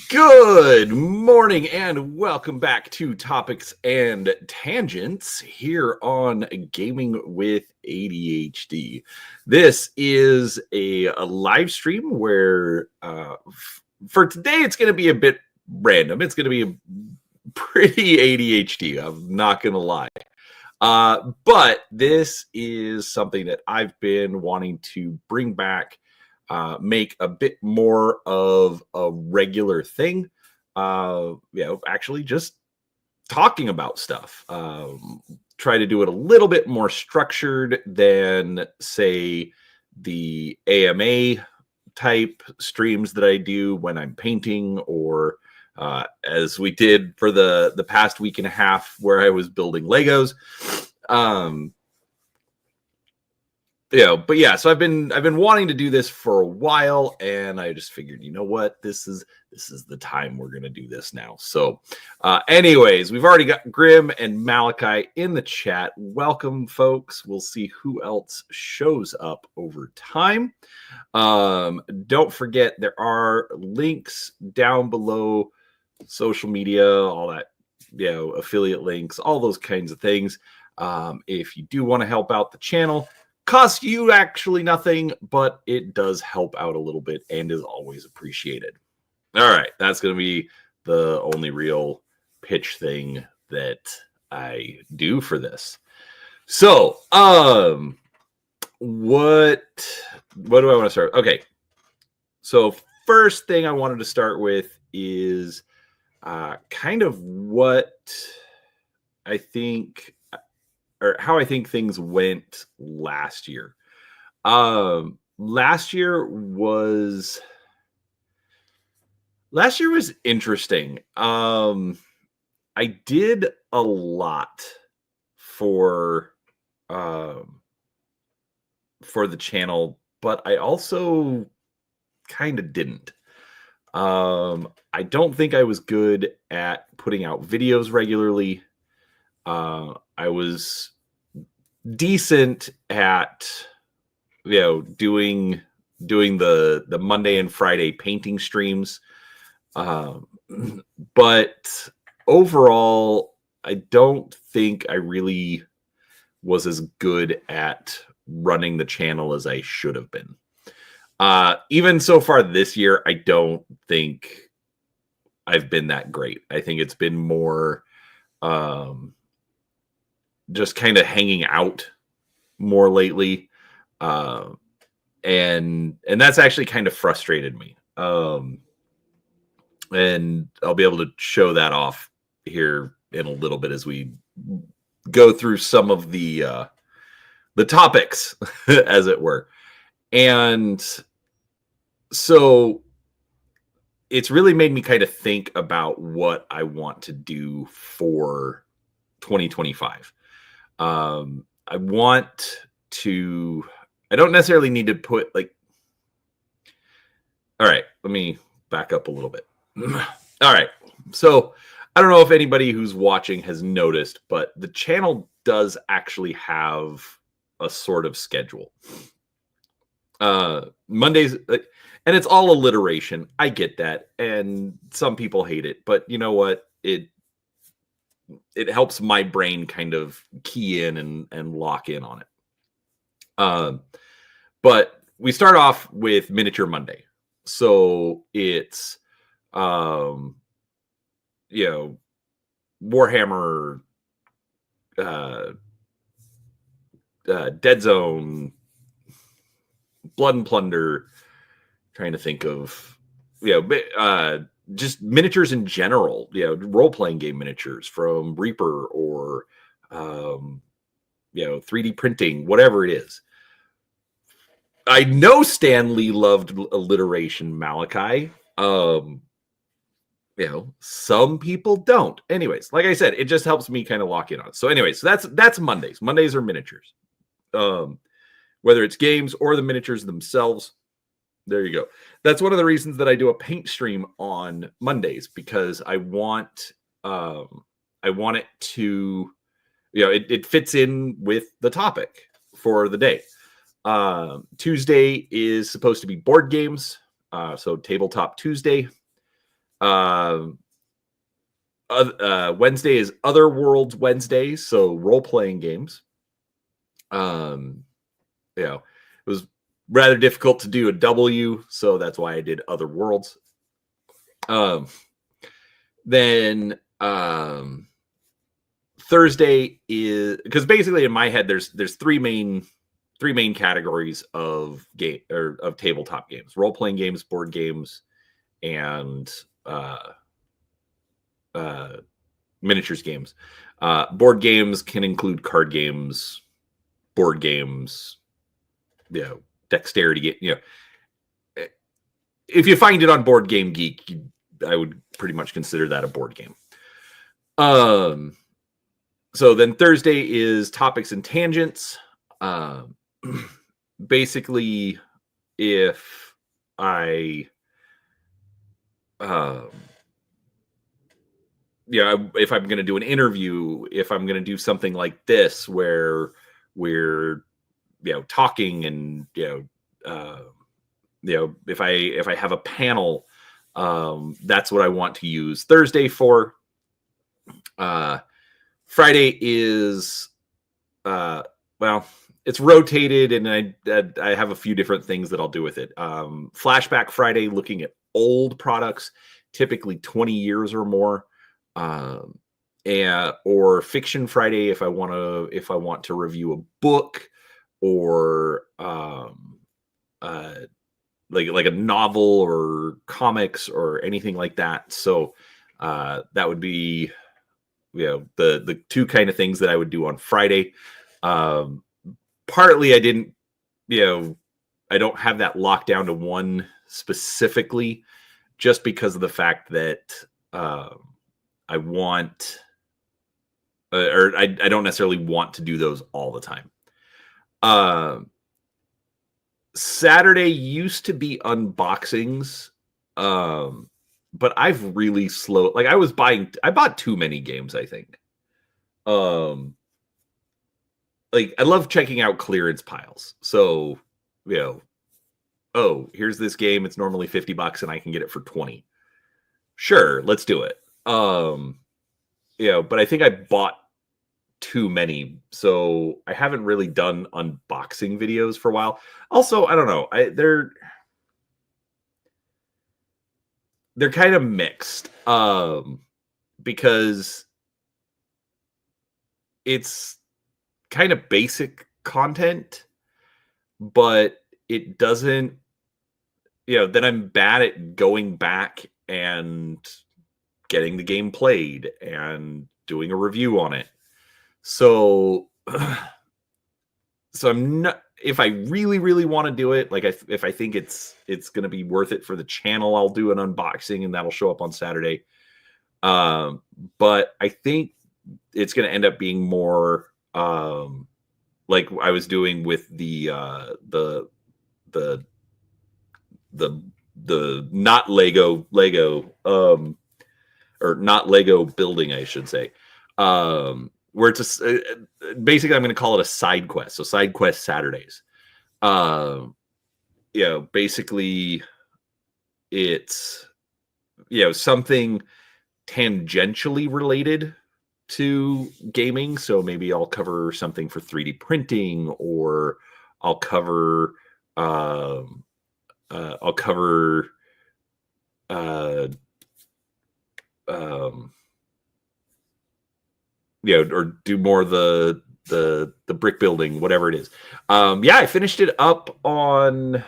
Good morning and welcome back to Topics and Tangents here on Gaming with ADHD. This is a live stream where for today it's going to be a bit random. It's going to be pretty ADHD, I'm not going to lie. But this is something that I've been wanting to bring back, make a bit more of a regular thing. Actually just talking about stuff. Try to do it a little bit more structured than, say, the AMA type streams that I do when I'm painting, or as we did for the past week and a half where I was building Legos. But yeah, so I've been wanting to do this for a while, and I just figured, you know what, this is the time we're gonna do this now. So anyways, we've already got Grim and Malachi in the chat. Welcome, folks. We'll see who else shows up over time. Don't forget, there are links down below, social media, all that, affiliate links, all those kinds of things. If you do want to help out the channel, costs you actually nothing, but it does help out a little bit and is always appreciated. All right, that's going to be the only real pitch thing that I do for this. So, what do I want to start? Okay, so first thing I wanted to start with is kind of what I think, or how I think things went last year. Last year was interesting. I did a lot for the channel, but I also kind of didn't. I don't think I was good at putting out videos regularly. I was decent at doing the Monday and Friday painting streams, but overall I don't think I really was as good at running the channel as I should have been. Even so far this year, I don't think I've been that great. I think it's been more just kind of hanging out more lately, and that's actually kind of frustrated me. And I'll be able to show that off here in a little bit as we go through some of the topics, as it were. And so it's really made me kind of think about what I want to do for 2025. I don't necessarily need to put all right, let me back up a little bit. All right. So I don't know if anybody who's watching has noticed, but the channel does actually have a sort of schedule. Mondays, and it's all alliteration. I get that. And some people hate it, but you know what? It helps my brain kind of key in and lock in on it. But we start off with Miniature Monday. So it's, Warhammer, Dead Zone, Blood and Plunder, trying to think of, just miniatures in general, role-playing game miniatures from Reaper or, 3D printing, whatever it is. I know Stan Lee loved alliteration, Malachi. Some people don't. Anyways, like I said, it just helps me kind of lock in on it. So anyways, so that's Mondays. Mondays are miniatures. Whether it's games or the miniatures themselves. There you go. That's one of the reasons that I do a paint stream on Mondays, because I want it to, it fits in with the topic for the day. Tuesday is supposed to be board games. So Tabletop Tuesday. Wednesday is Other Worlds Wednesday, so role-playing games. It was rather difficult to do a W, so that's why I did Other Worlds. Then Thursday is, because basically in my head there's three main categories of game or of tabletop games: role-playing games, board games, and miniatures games. Board games can include card games, board games, dexterity game. If you find it on Board Game Geek, I would pretty much consider that a board game. So then Thursday is topics and tangents. Basically, if I if I'm going to do an interview, if I'm going to do something like this where we're talking, and if I have a panel, that's what I want to use Thursday for. Friday is it's rotated, and I have a few different things that I'll do with it. Flashback Friday, looking at old products, typically 20 years or more. Or Fiction Friday if I want to review a book, or like a novel or comics or anything like that. So that would be the two kind of things that I would do on Friday. Partly I didn't I don't have that locked down to one specifically, just because of the fact that I want or I don't necessarily want to do those all the time. Saturday used to be unboxings, but I've really slowed. Like I bought too many games, I think. Like I love checking out clearance piles. So, oh, here's this game. It's normally $50 and I can get it for 20. Sure, let's do it. But I think I bought too many, so I haven't really done unboxing videos for a while. Also, I don't know, they're kind of mixed, because it's kind of basic content, but it doesn't, then I'm bad at going back and getting the game played and doing a review on it. So I'm not, if I really, really want to do it, like if I think it's going to be worth it for the channel, I'll do an unboxing and that'll show up on Saturday. But I think it's going to end up being more like I was doing with the not Lego or not Lego building, I should say. Where it's basically I'm going to call it a side quest. So side quest Saturdays. Basically it's something tangentially related to gaming. So maybe I'll cover something for 3D printing, or I'll cover or do more of the brick building, whatever it is. I finished it up on.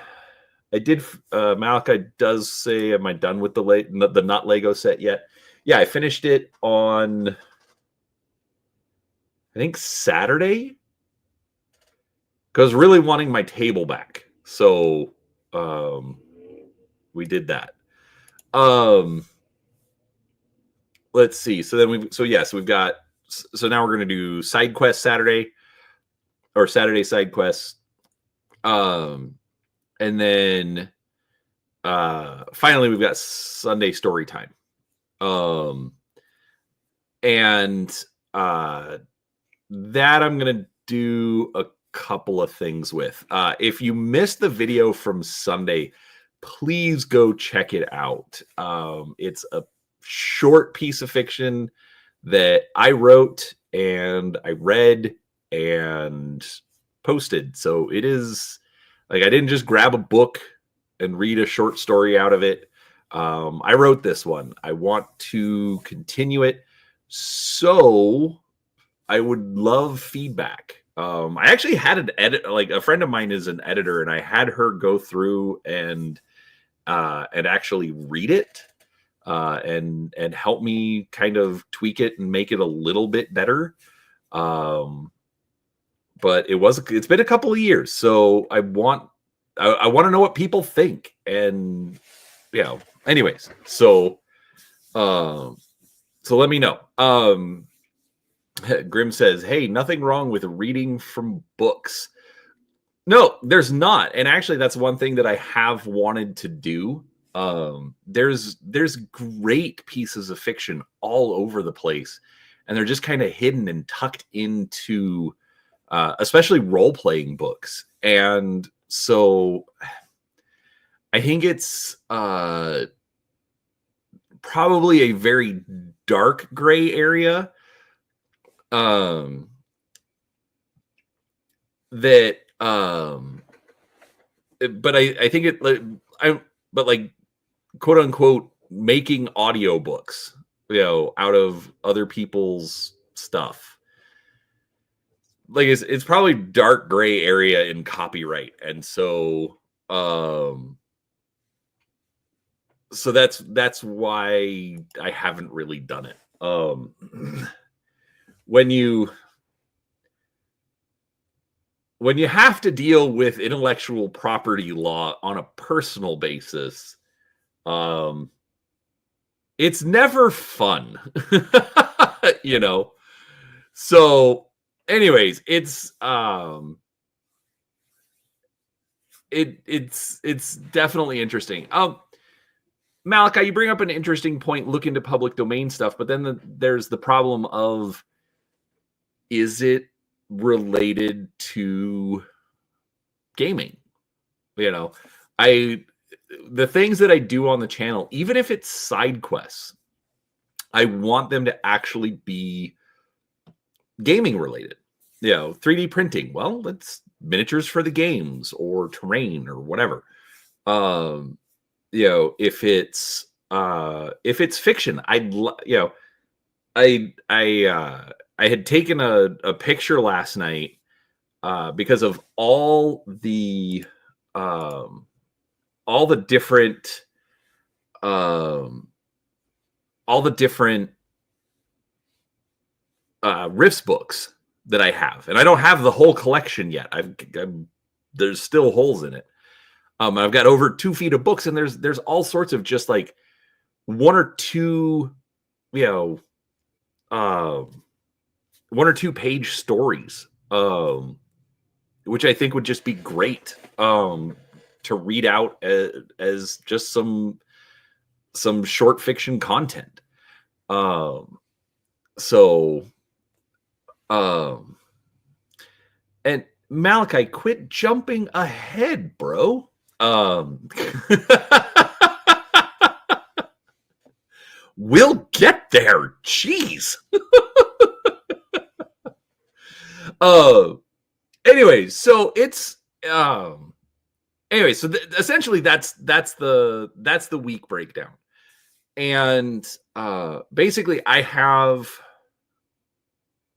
I did. Malachi does say, "Am I done with the not Lego set yet?" Yeah, I finished it on, I think, Saturday, because I was really wanting my table back. So we did that. Let's see. So we've got. So now we're going to do side quest Saturday, or Saturday side quests. And then finally we've got Sunday story time. And that I'm going to do a couple of things with. If you missed the video from Sunday, please go check it out. It's a short piece of fiction that I wrote and I read and posted. So it is like I didn't just grab a book and read a short story out of it. I wrote this one. I want to continue it. So I would love feedback. I actually had an edit, like a friend of mine is an editor, and I had her go through and actually read it and help me kind of tweak it and make it a little bit better. But it's been a couple of years, so I want to know what people think, and anyways, so let me know. Grim says, hey, nothing wrong with reading from books. No, there's not. And actually, that's one thing that I have wanted to do. There's great pieces of fiction all over the place, and they're just kind of hidden and tucked into especially role-playing books. And so I think it's probably a very dark gray area that but I think it but like quote unquote making audiobooks, out of other people's stuff, like it's probably dark gray area in copyright. And so that's why I haven't really done it. When you have to deal with intellectual property law on a personal basis, it's never fun. So anyways, it's it's definitely interesting. Malachi, you bring up an interesting point, look into public domain stuff, but then there's the problem of, is it related to gaming? The things that I do on the channel, even if it's side quests, I want them to actually be gaming related. 3D printing, well, that's miniatures for the games or terrain or whatever. If it's fiction, I had taken a picture last night because of all the different Rifts books that I have, and I don't have the whole collection yet. There's still holes in it. I've got over 2 feet of books, and there's all sorts of just like 1 or 2, 1 or 2 page stories, which I think would just be great to read out as just some short fiction content. And Malachi, quit jumping ahead, bro. We'll get there. Jeez. Anyways, so it's so essentially that's the week breakdown. And basically I have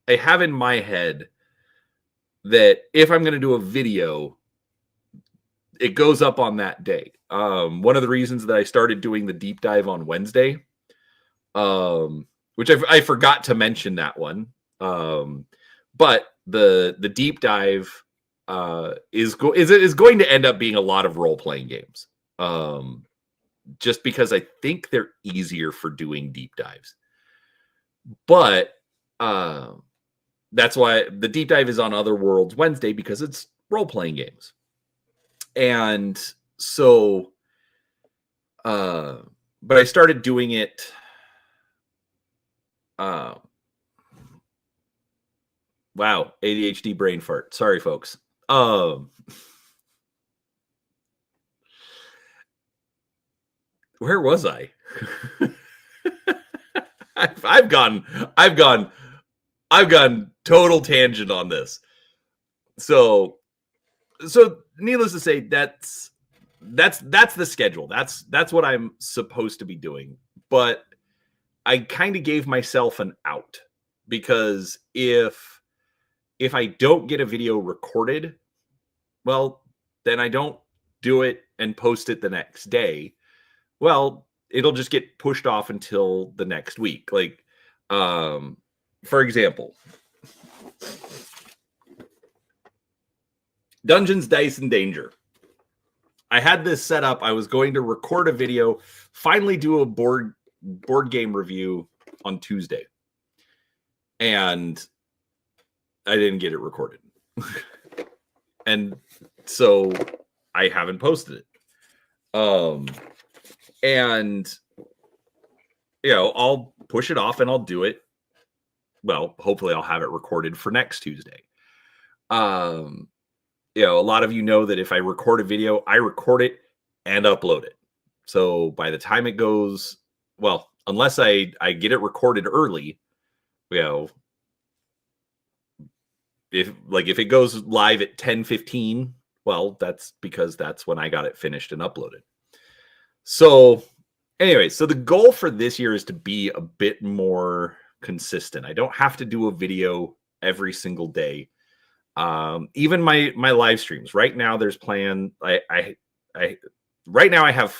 in my head that if I'm going to do a video, it goes up on that day. One of the reasons that I started doing the deep dive on Wednesday, which I forgot to mention that one, but the deep dive is going to end up being a lot of role-playing games, just because I think they're easier for doing deep dives. But that's why the deep dive is on Other Worlds Wednesday, because it's role-playing games. And so but I started doing it wow, ADHD brain fart. Sorry, folks. Where was I? I've gone total tangent on this. So needless to say, that's the schedule. That's what I'm supposed to be doing. But I kind of gave myself an out, because if I don't get a video recorded, well, then I don't do it and post it the next day. Well, it'll just get pushed off until the next week. Like, for example, Dungeons, Dice, and Danger. I had this set up. I was going to record a video, finally do a board game review on Tuesday, and I didn't get it recorded. And so I haven't posted it. And I'll push it off and I'll do it. Well, hopefully I'll have it recorded for next Tuesday. A lot of you know that if I record a video, I record it and upload it. So by the time it goes, well, unless I get it recorded early, if it goes live at 10:15, well, that's because that's when I got it finished and uploaded. So anyway, so the goal for this year is to be a bit more consistent. I don't have to do a video every single day. Even my live streams right now, there's planned. Right now I have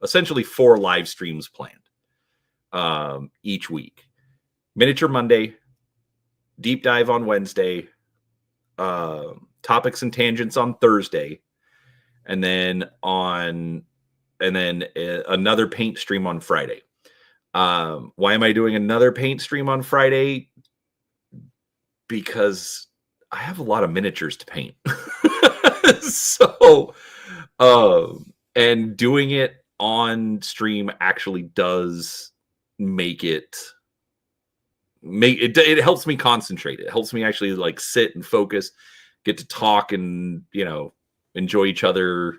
essentially four live streams planned each week. Miniature Monday, Deep Dive on Wednesday, Topics and Tangents on Thursday, and then another paint stream on Friday. Why am I doing another paint stream on Friday? Because I have a lot of miniatures to paint. So, and doing it on stream actually does it helps me concentrate. It helps me actually like sit and focus, get to talk and, enjoy each other's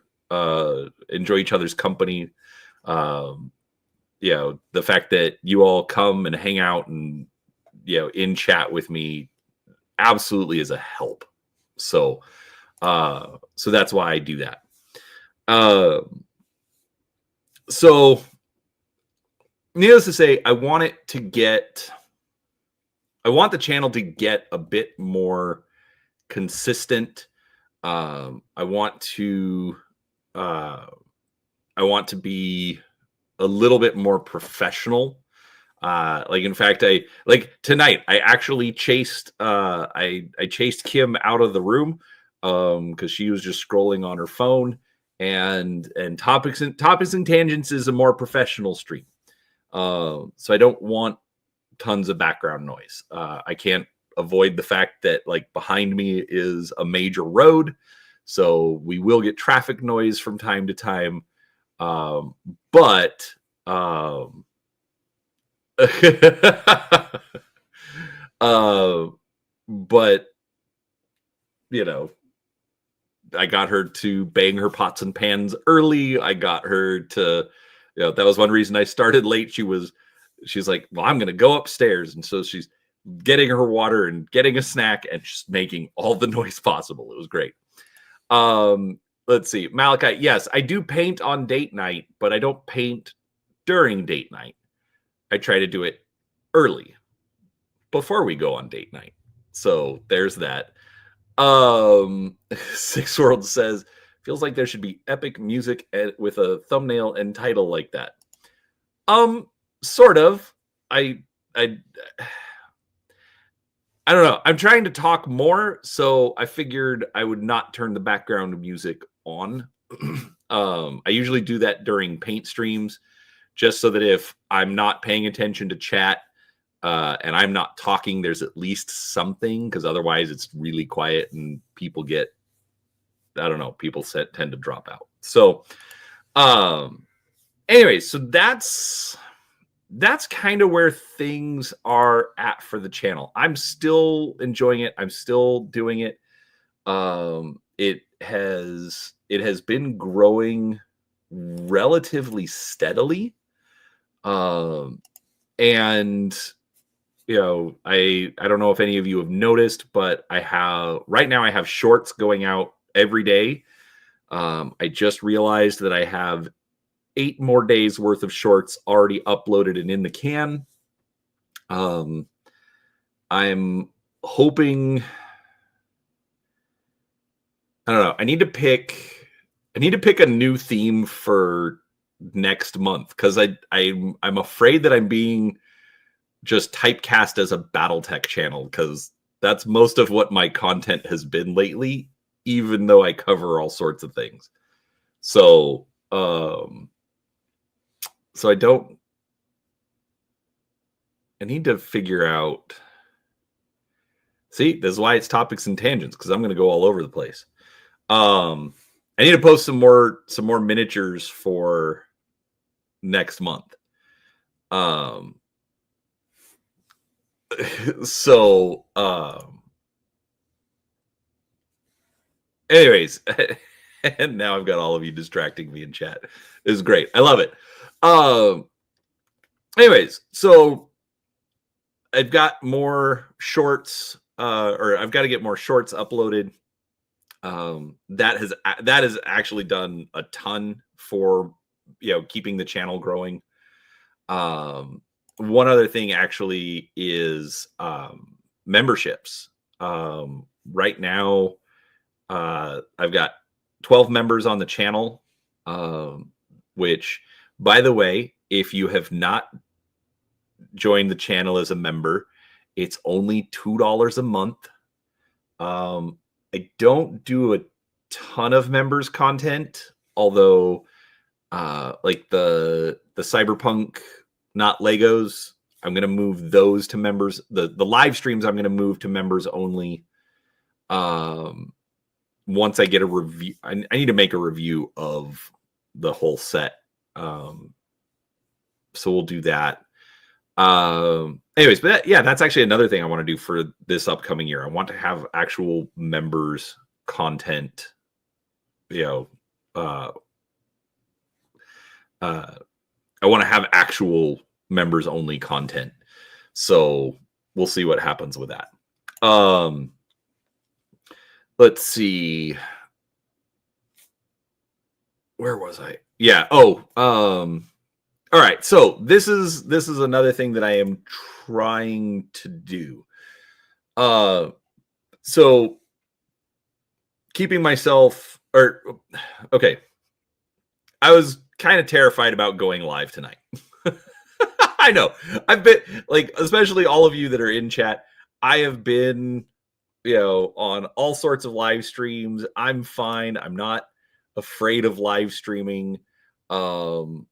company. The fact that you all come and hang out and, in chat with me absolutely is a help. So that's why I do that. So needless to say, I want the channel to get a bit more consistent. I want to be a little bit more professional. In fact, tonight I actually chased I chased Kim out of the room because she was just scrolling on her phone, and topics and tangents is a more professional stream. So I don't want tons of background noise. I can't avoid the fact that behind me is a major road, so we will get traffic noise from time to time. But I got her to bang her pots and pans early. I got her to, that was one reason I started late. She's like, well, I'm going to go upstairs. And so she's getting her water and getting a snack and just making all the noise possible. It was great. Let's see. Malachi, yes, I do paint on date night, but I don't paint during date night. I try to do it early before we go on date night. So there's that. Six World says, feels like there should be epic music with a thumbnail and title like that. Sort of. I don't know. I'm trying to talk more, so I figured I would not turn the background music on. I usually do that during paint streams, just so that if I'm not paying attention to chat and I'm not talking, there's at least something, because otherwise it's really quiet and people tend to drop out. So anyway, so that's kind of where things are at for the channel. I'm still enjoying it. I'm still doing it. It has been growing relatively steadily. And I don't know if any of you have noticed, but right now I have shorts going out every day. I just realized that I have 8 more days worth of shorts already uploaded and in the can. I'm hoping, I don't know, I need to pick a new theme for next month, because I'm afraid that I'm being just typecast as a BattleTech channel, because that's most of what my content has been lately, even though I cover all sorts of things. So I need to figure out. See, this is why it's topics and tangents, because I'm going to go all over the place. I need to post some more miniatures for next month. So anyways, and now I've got all of you distracting me in chat. This is great. I love it. Anyways, so I've got more shorts, or I've got to get more shorts uploaded. That has actually done a ton for keeping the channel growing. One other thing actually is memberships. Right now, I've got 12 members on the channel, which, by the way, if you have not joined the channel as a member, it's only $2 a month. I don't do a ton of members content, although like the Cyberpunk Not Legos, I'm going to move those to members. The live streams I'm going to move to members only. Once I get a review, I need to make a review of the whole set. So we'll do that. Anyways, but that's actually another thing I want to do for this upcoming year. I want to have actual members content, I want to have actual members only content. So we'll see what happens with that. Let's see. Where was I? Yeah. All right, so this is another thing that I am trying to do. So keeping myself, okay, I was kind of terrified about going live tonight. I know, I've been, like, especially all of you that are in chat, I have been, on all sorts of live streams. I'm fine. I'm not afraid of live streaming. But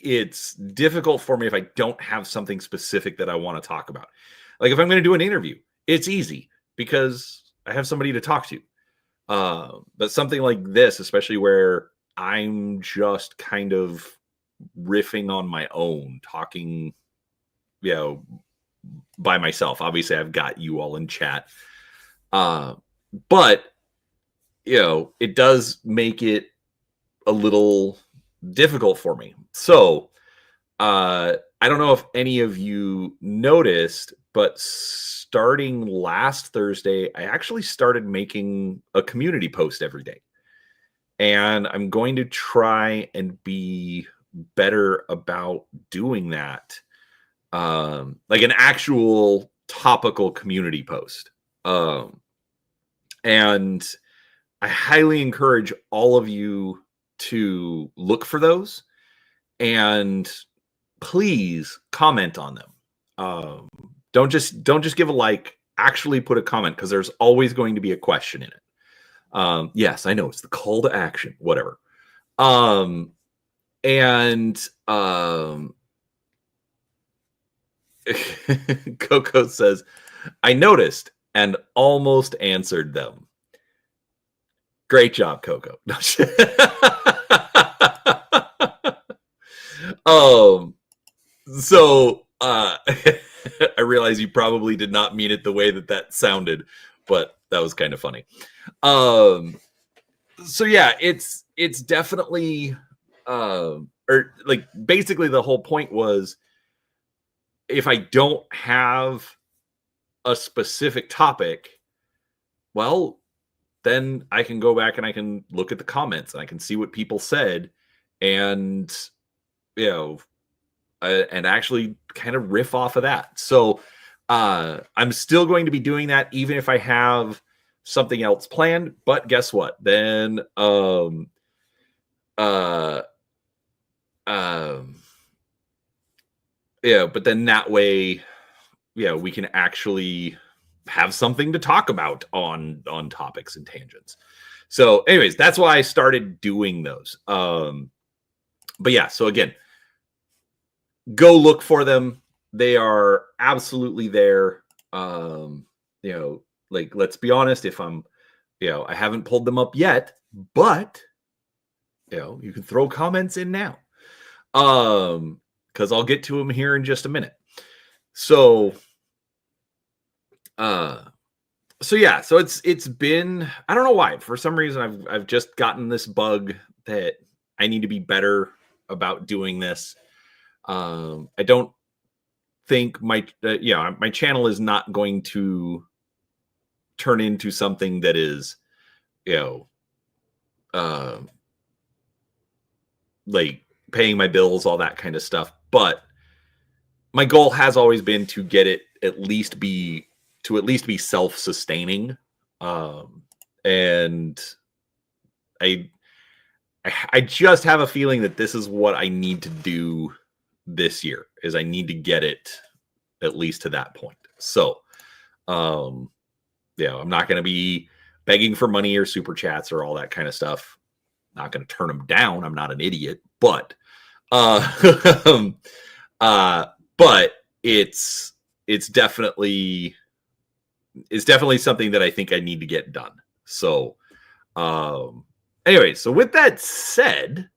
it's difficult for me if I don't have something specific that I want to talk about. Like, if I'm going to do an interview, it's easy because I have somebody to talk to. But something like this, especially where I'm just kind of riffing on my own, talking, by myself. Obviously, I've got you all in chat. But it does make it a little difficult for me. So I don't know if any of you noticed, but starting last Thursday, I actually started making a community post every day. And I'm going to try and be better about doing that. Like an actual topical community post. And I highly encourage all of you to look for those and please comment on them. Don't just give a like, actually put a comment, because there's always going to be a question in it. Yes, I know, it's the call to action, whatever. Coco says, I noticed and almost answered them. Great job, Coco. So I realize you probably did not mean it the way that sounded, but was kind of funny. So yeah, it's definitely or like basically the whole point was if I don't have a specific topic, well, then I can go back and I can look at the comments and I can see what people said and and actually kind of riff off of that. So I'm still going to be doing that even if I have something else planned. But guess what? Then but then that way, we can actually have something to talk about on topics and tangents. So anyways, that's why I started doing those. But yeah, so again, go look for them. They are absolutely there. Like, let's be honest, if I'm, I haven't pulled them up yet, but you can throw comments in now. Because I'll get to them here in just a minute. So yeah, so it's been, I don't know why, for some reason I've just gotten this bug that I need to be better about doing this. I don't think my channel is not going to turn into something that is like paying my bills, all that kind of stuff, but my goal has always been to get it at least be self-sustaining. And I just have a feeling that this is what I need to do this year, is I need to get it at least to that point. So, I'm not going to be begging for money or super chats or all that kind of stuff. Not going to turn them down. I'm not an idiot, but, but it's definitely something that I think I need to get done. So, anyway, so with that said,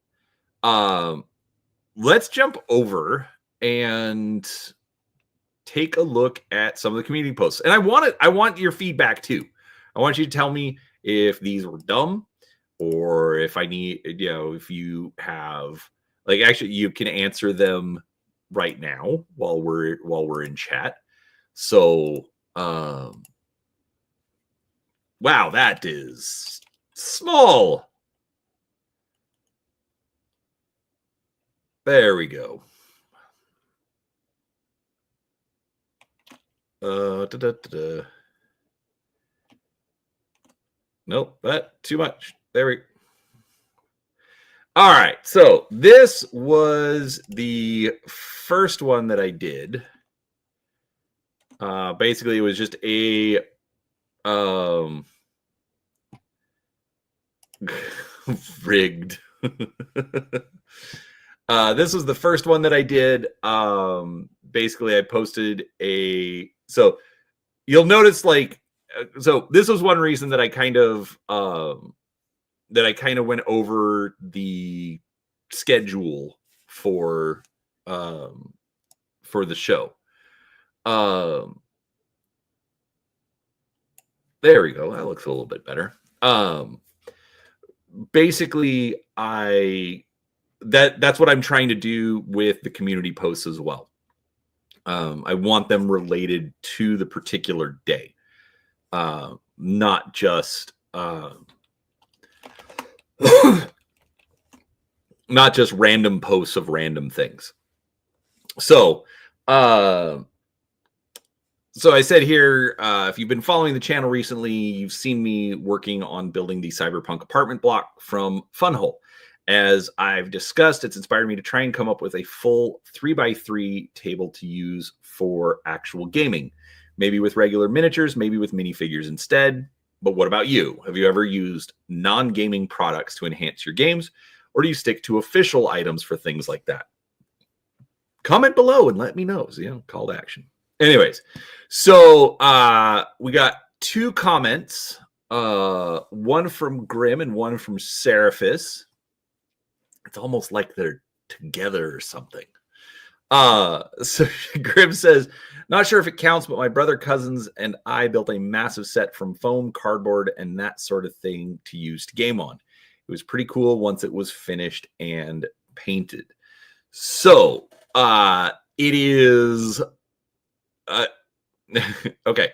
let's jump over and take a look at some of the community posts. And I want your feedback too. I want you to tell me if these were dumb or if I need, if you have, like, actually you can answer them right now while we're in chat. So, wow, that is small. There we go. Nope, that too much. There we. All right, so this was the first one that I did. Basically, it was just a rigged. This was the first one that I did. Basically, I posted so you'll notice, like, so this was one reason that I kind of went over the schedule for the show. There we go. That looks a little bit better. Basically, that's what I'm trying to do with the community posts as well. I want them related to the particular day, not just not just random posts of random things. So, so I said here, if you've been following the channel recently, you've seen me working on building the Cyberpunk apartment block from Funhole. As I've discussed, it's inspired me to try and come up with a full 3x3 table to use for actual gaming. Maybe with regular miniatures, maybe with minifigures instead. But what about you? Have you ever used non-gaming products to enhance your games? Or do you stick to official items for things like that? Comment below and let me know. So, call to action. Anyways, so we got two comments. One from Grim and one from Seraphis. It's almost like they're together or something. So Grim says, not sure if it counts, but my brother, cousins, and I built a massive set from foam, cardboard, and that sort of thing to use to game on. It was pretty cool once it was finished and painted. So, it is okay.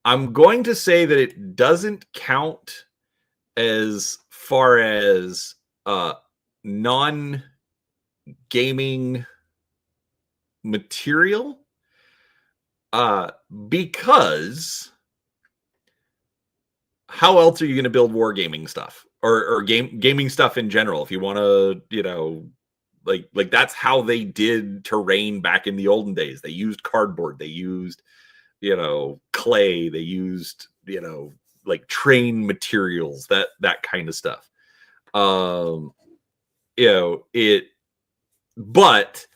I'm going to say that it doesn't count as far as non-gaming material, because how else are you going to build wargaming stuff or gaming stuff in general? If you want to, like that's how they did terrain back in the olden days. They used cardboard, they used clay, they used like train materials, that kind of stuff. But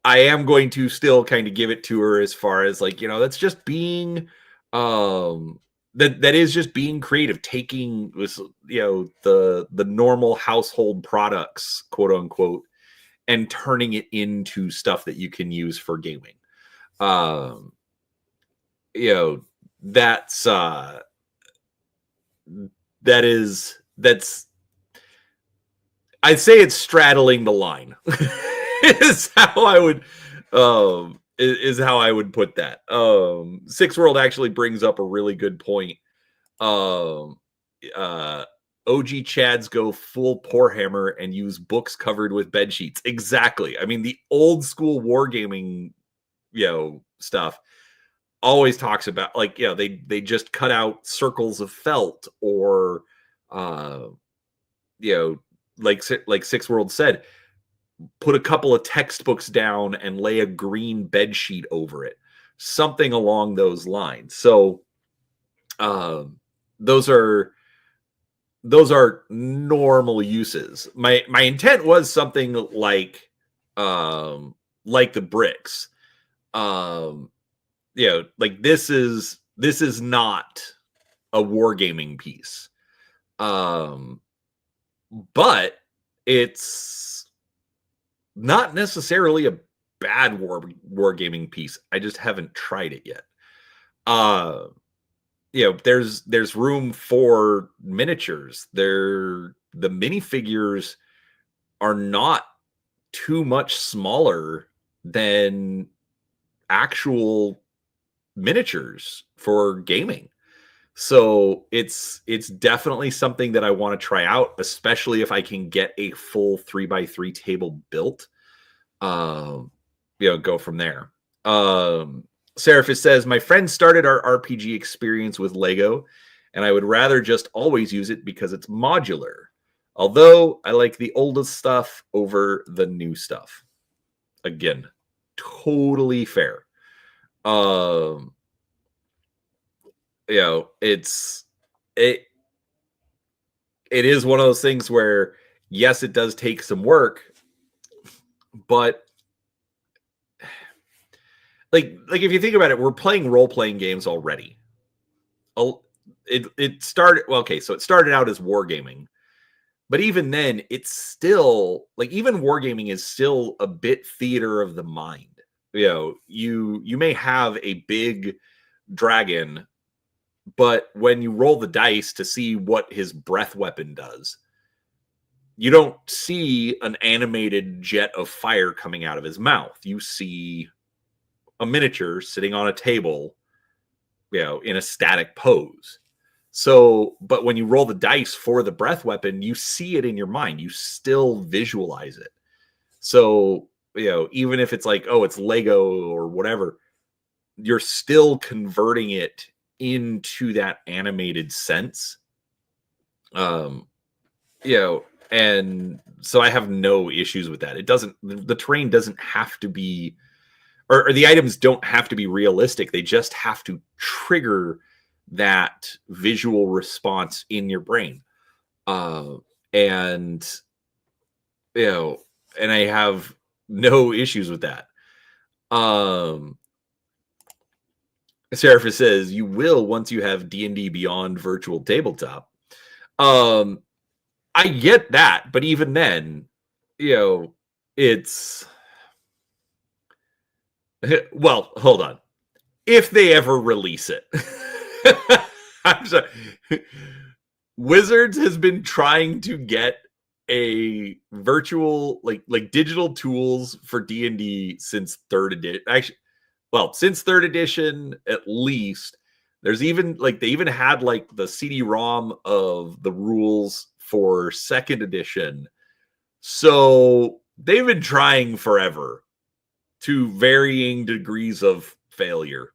I am going to still kind of give it to her as far as like, that's just being that is just being creative, taking this, the normal household products, quote unquote, and turning it into stuff that you can use for gaming. That's I'd say it's straddling the line. is how I would is how I would put that. Six World actually brings up a really good point. OG Chads go full Porehammer and use books covered with bed sheets. Exactly. I mean, the old school wargaming, stuff always talks about like, they just cut out circles of felt or, like Six World said, put a couple of textbooks down and lay a green bed sheet over it, something along those lines. So, those are normal uses. My intent was something like the bricks. Like this is not a wargaming piece. But it's not necessarily a bad wargaming piece. I just haven't tried it yet. There's room for miniatures. The minifigures are not too much smaller than actual miniatures for gaming. So it's definitely something that I want to try out, especially if I can get a full 3x3 table built. Go from there. Seraphis says, my friend started our RPG experience with Lego, and I would rather just always use it because it's modular. Although I like the oldest stuff over the new stuff. Again, totally fair. It is one of those things where, yes, it does take some work, but like if you think about it, we're playing role-playing games already. It started so it started out as wargaming, but even then, it's still like even wargaming is still a bit theater of the mind. You may have a big dragon, but when you roll the dice to see what his breath weapon does, you don't see an animated jet of fire coming out of his mouth. You see a miniature sitting on a table, in a static pose. So, but when you roll the dice for the breath weapon, you see it in your mind. You still visualize it. So, even if it's like, oh, it's Lego or whatever, you're still converting it into that animated sense. And so I have no issues with that. The terrain doesn't have to be, or the items don't have to be realistic. They just have to trigger that visual response in your brain. And I have no issues with that. Seraphis says, you will once you have D&D Beyond Virtual Tabletop. I get that, but even then, it's Well, hold on. If they ever release it. I'm sorry. Wizards has been trying to get a virtual like digital tools for D&D since 3rd edition. Actually, well, since 3rd edition at least. There's even like they even had like the CD-ROM of the rules for 2nd edition. So they've been trying forever to varying degrees of failure.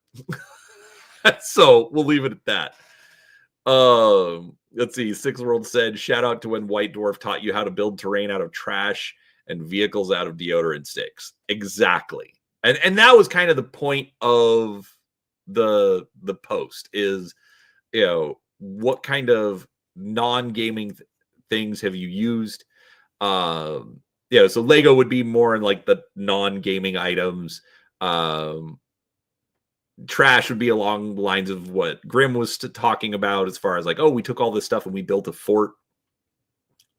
So we'll leave it at that. Let's see. Six World said, shout out to when White Dwarf taught you how to build terrain out of trash and vehicles out of deodorant sticks. Exactly. And that was kind of the point of the post is, what kind of non-gaming things have you used? So Lego would be more in like the non-gaming items. Trash would be along the lines of what Grim was talking about as far as like, oh, we took all this stuff and we built a fort.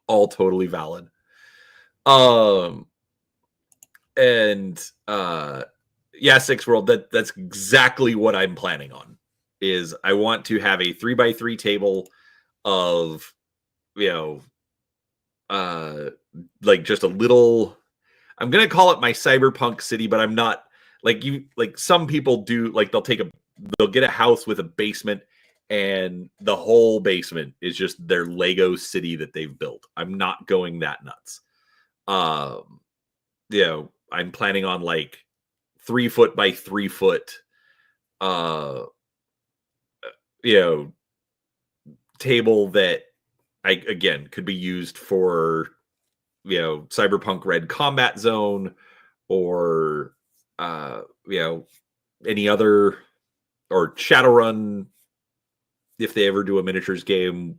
All totally valid. Six World, that's exactly what I'm planning on. Is I want to have a 3x3 table of, like just a little, I'm gonna call it my cyberpunk city, but I'm not like some people do. Like they'll get a house with a basement, and the whole basement is just their Lego city that they've built. I'm not going that nuts. I'm planning on like 3 foot by 3 foot, table that could be used for, Cyberpunk Red Combat Zone or, any other, or Shadowrun. If they ever do a miniatures game,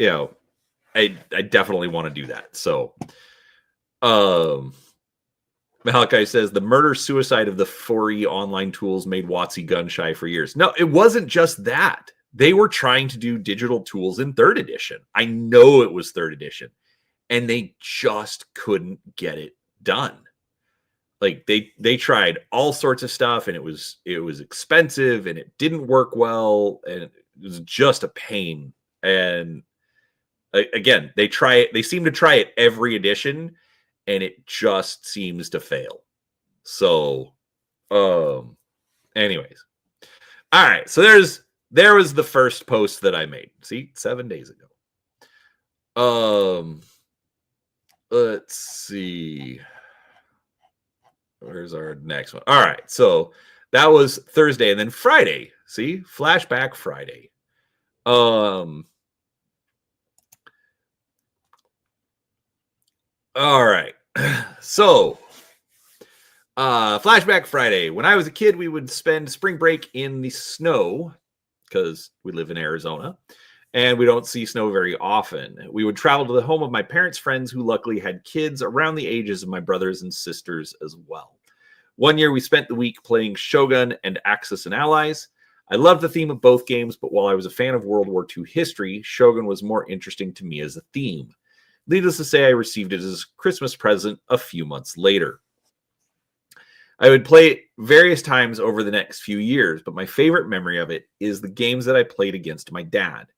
I definitely want to do that. So, Malachi says the murder-suicide of the furry online tools made WotC gun shy for years. No, it wasn't just that. They were trying to do digital tools in 3rd edition. I know it was 3rd edition. And they just couldn't get it done. Like they tried all sorts of stuff, and it was expensive, and it didn't work well, and it was just a pain. And again, they seem to try it every edition, and it just seems to fail. So, anyways. All right. So there was the first post that I made. See, 7 days ago. Let's see. Where's our next one? All right. So that was Thursday, and then Friday. See, flashback Friday. All right. So, flashback Friday. When I was a kid, we would spend spring break in the snow because we live in Arizona and we don't see snow very often. We would travel to the home of my parents' friends who luckily had kids around the ages of my brothers and sisters as well. One year we spent the week playing Shogun and Axis and Allies. I loved the theme of both games, but while I was a fan of World War II history, Shogun was more interesting to me as a theme. Needless to say, I received it as a Christmas present a few months later. I would play it various times over the next few years, but my favorite memory of it is the games that I played against my dad.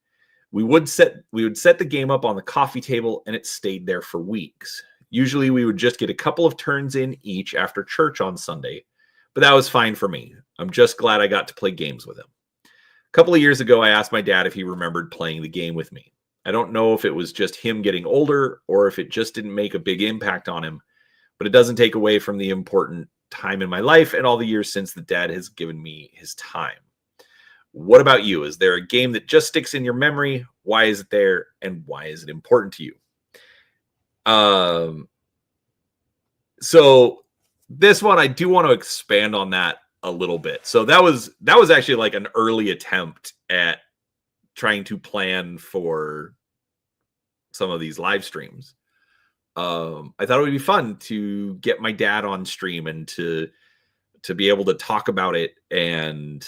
We would set the game up on the coffee table, and it stayed there for weeks. Usually we would just get a couple of turns in each after church on Sunday, but that was fine for me. I'm just glad I got to play games with him. A couple of years ago, I asked my dad if he remembered playing the game with me. I don't know if it was just him getting older or if it just didn't make a big impact on him, but it doesn't take away from the important time in my life and all the years since the dad has given me his time. What about you? Is there a game that just sticks in your memory? Why is it there? And why is it important to you? So this one, I do want to expand on that a little bit. So that was actually like an early attempt at trying to plan for some of these live streams. I thought it would be fun to get my dad on stream and to be able to talk about it and,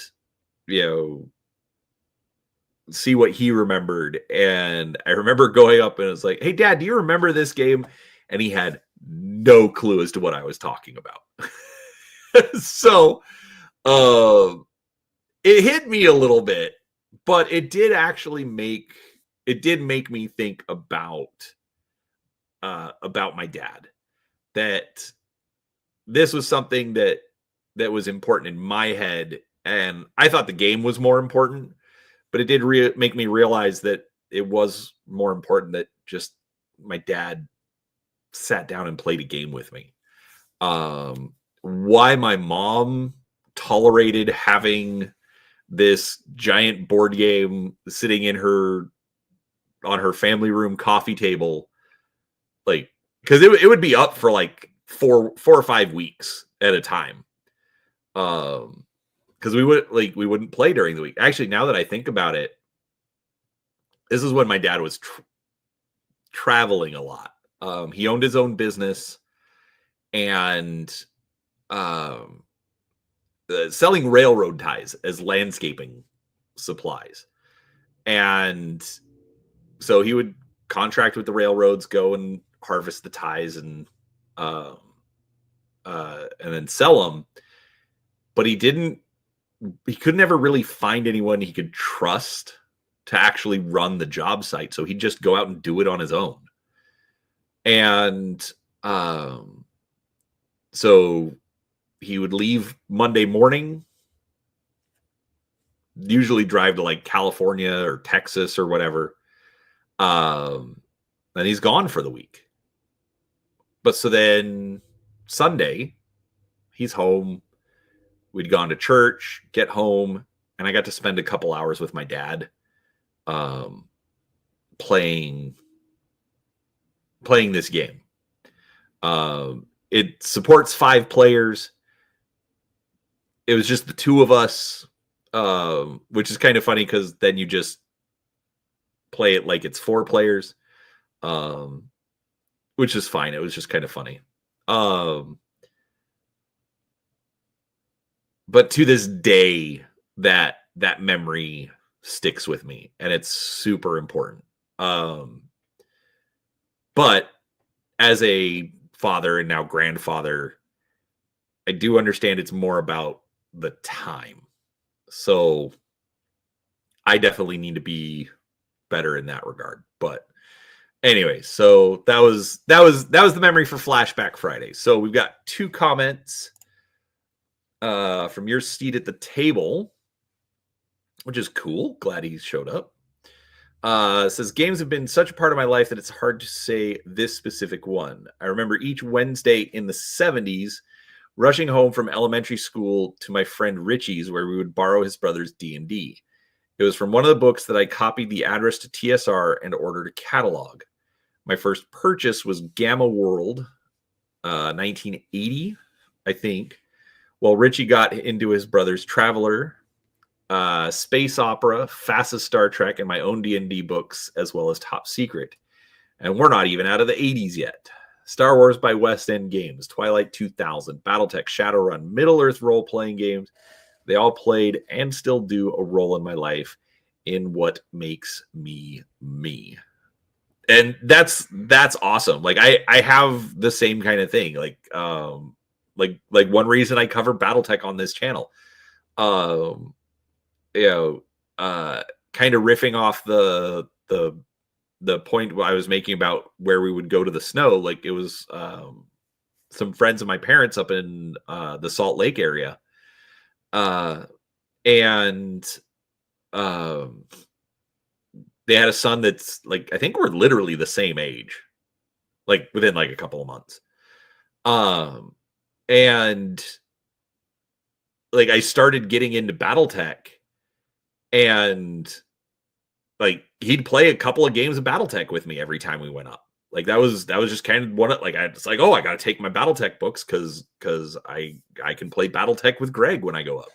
see what he remembered. And I remember going up and it was like, hey, Dad, do you remember this game? And he had no clue as to what I was talking about. So it hit me a little bit, but it did make me think about my dad. That this was something that was important in my head, and I thought the game was more important, but it did make me realize that it was more important that just my dad sat down and played a game with me. Why my mom tolerated having this giant board game sitting in on her family room coffee table, like, because it would be up for like 4 or 5 weeks at a time. Because we wouldn't play during the week. Actually, now that I think about it, this is when my dad was traveling a lot. He owned his own business, and selling railroad ties as landscaping supplies. And so he would contract with the railroads, go and harvest the ties and then sell them. But he could never really find anyone he could trust to actually run the job site. So he'd just go out and do it on his own. And so he would leave Monday morning, usually drive to like California or Texas or whatever. Then he's gone for the week. But so then Sunday, he's home. We'd gone to church, get home, and I got to spend a couple hours with my dad, playing this game. It supports 5 players. It was just the 2 of us, which is kind of funny because then you just play it like it's 4 players, which is fine. It was just kind of funny. But to this day, that memory sticks with me, and it's super important. But as a father and now grandfather, I do understand it's more about the time. So I definitely need to be better in that regard. But anyway, so that was the memory for Flashback Friday. So we've got 2 comments from your seat at the table, which is cool. Glad he showed up. Says, games have been such a part of my life that it's hard to say this specific one. I remember each Wednesday in the 70s rushing home from elementary school to my friend Richie's, where we would borrow his brother's D&D. It was from one of the books that I copied the address to TSR and ordered a catalog. My first purchase was Gamma World, 1980, I think, while Richie got into his brother's Traveler, Space Opera, Fastest Star Trek, and my own D&D books, as well as Top Secret. And we're not even out of the 80s yet. Star Wars by West End Games, Twilight 2000, Battletech, Shadowrun, Middle-earth role-playing games. They all played and still do a role in my life in what makes me me. And that's awesome. Like I have the same kind of thing. Like one reason I cover Battletech on this channel. Kind of riffing off the point I was making about where we would go to the snow. Like it was some friends of my parents up in the Salt Lake area. And they had a son that's like, I think we're literally the same age, like within like a couple of months. And like I started getting into Battletech, and like he'd play a couple of games of Battletech with me every time we went up. Like that was just kind of one of, like, I was like, oh, I got to take my Battletech books because I can play Battletech with Greg when I go up.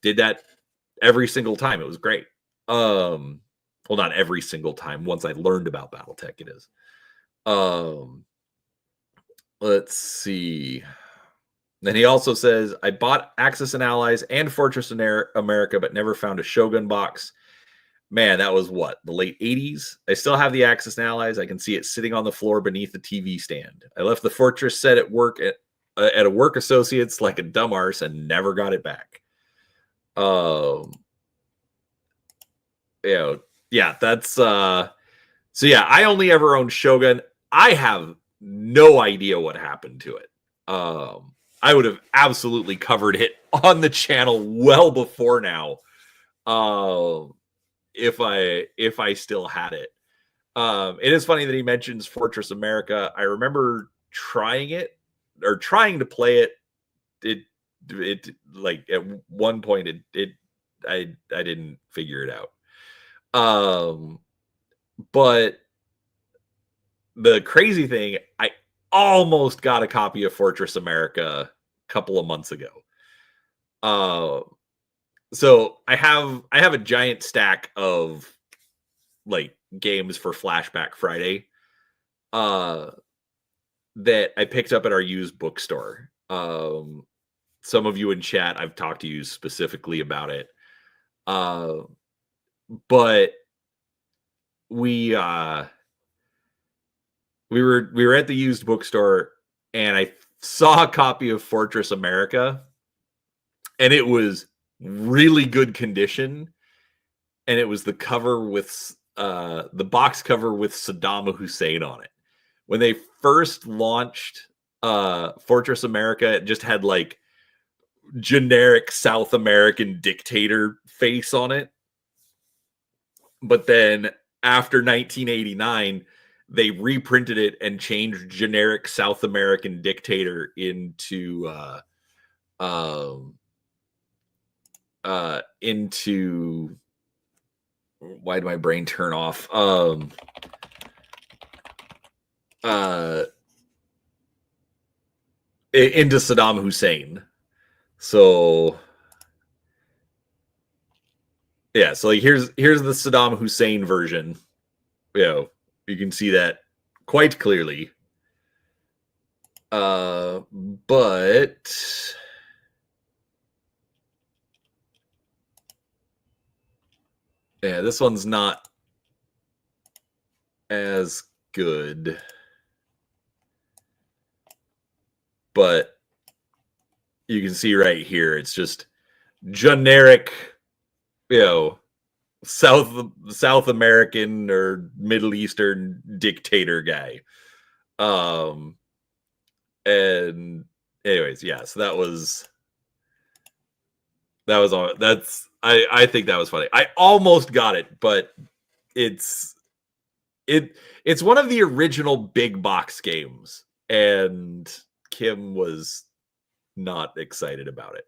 Did that every single time. It was great. Well, not every single time. Once I learned about Battletech, it is. Let's see. Then he also says, I bought Axis and Allies and Fortress America, but never found a Shogun box. Man, that was what, the late 80s? I still have the Axis and Allies. I can see it sitting on the floor beneath the TV stand. I left the Fortress set at work at a work associate's like a dumb arse and never got it back. Yeah, that's so yeah, I only ever owned Shogun. I have no idea what happened to it. I would have absolutely covered it on the channel well before now. If I still had it. It is funny that he mentions Fortress America. I remember trying to play it. It like at one point I didn't figure it out. But the crazy thing, I almost got a copy of Fortress America a couple of months ago. So I have a giant stack of like games for Flashback Friday that I picked up at our used bookstore. Some of you in chat, I've talked to you specifically about it. But we were at the used bookstore and I saw a copy of Fortress America and it was really good condition, and it was the cover with the box cover with Saddam Hussein on it. When they first launched Fortress America, it just had like generic South American dictator face on it. But then after 1989, they reprinted it and changed generic South American dictator into why did my brain turn off? Into Saddam Hussein. So yeah, so like here's the Saddam Hussein version. You can see that quite clearly. But yeah, this one's not as good. But you can see right here, it's just generic, South American or Middle Eastern dictator guy. And anyways, yeah, so that was all. I think that was funny. I almost got it, but it's one of the original big box games, and Kim was not excited about it.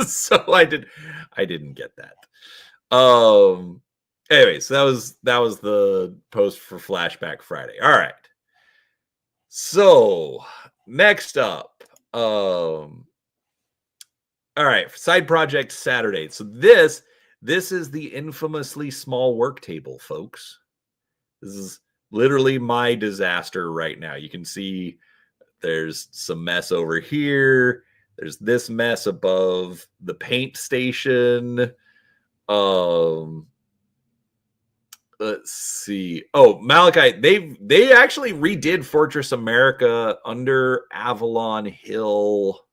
So I didn't get that. Anyways, that was the post for Flashback Friday. All right. So next up, all right, side project Saturday. So this is the infamously small work table, folks. This is literally my disaster right now. You can see there's some mess over here. There's this mess above the paint station. Let's see. Oh, Malachi, they actually redid Fortress America under Avalon Hill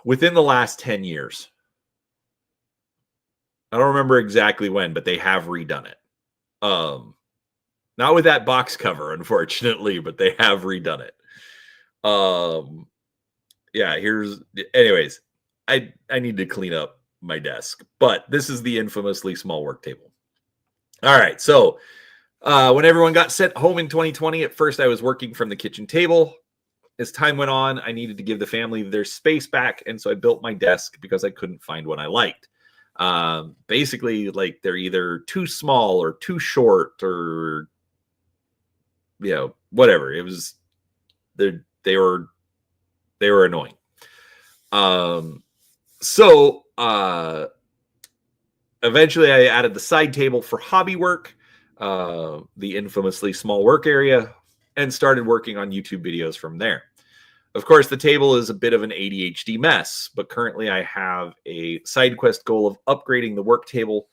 within the last 10 years. I don't remember exactly when, but they have redone it. Not with that box cover, unfortunately, but they have redone it. Yeah, anyways, I need to clean up my desk, but this is the infamously small work table. All right, so when everyone got sent home in 2020, at first I was working from the kitchen table. As time went on, I needed to give the family their space back, and so I built my desk because I couldn't find one I liked. Basically, like they're either too small or too short, or whatever. It was they were annoying. So eventually I added the side table for hobby work, the infamously small work area, and started working on YouTube videos from there. Of course, the table is a bit of an ADHD mess, but currently I have a side quest goal of upgrading the work table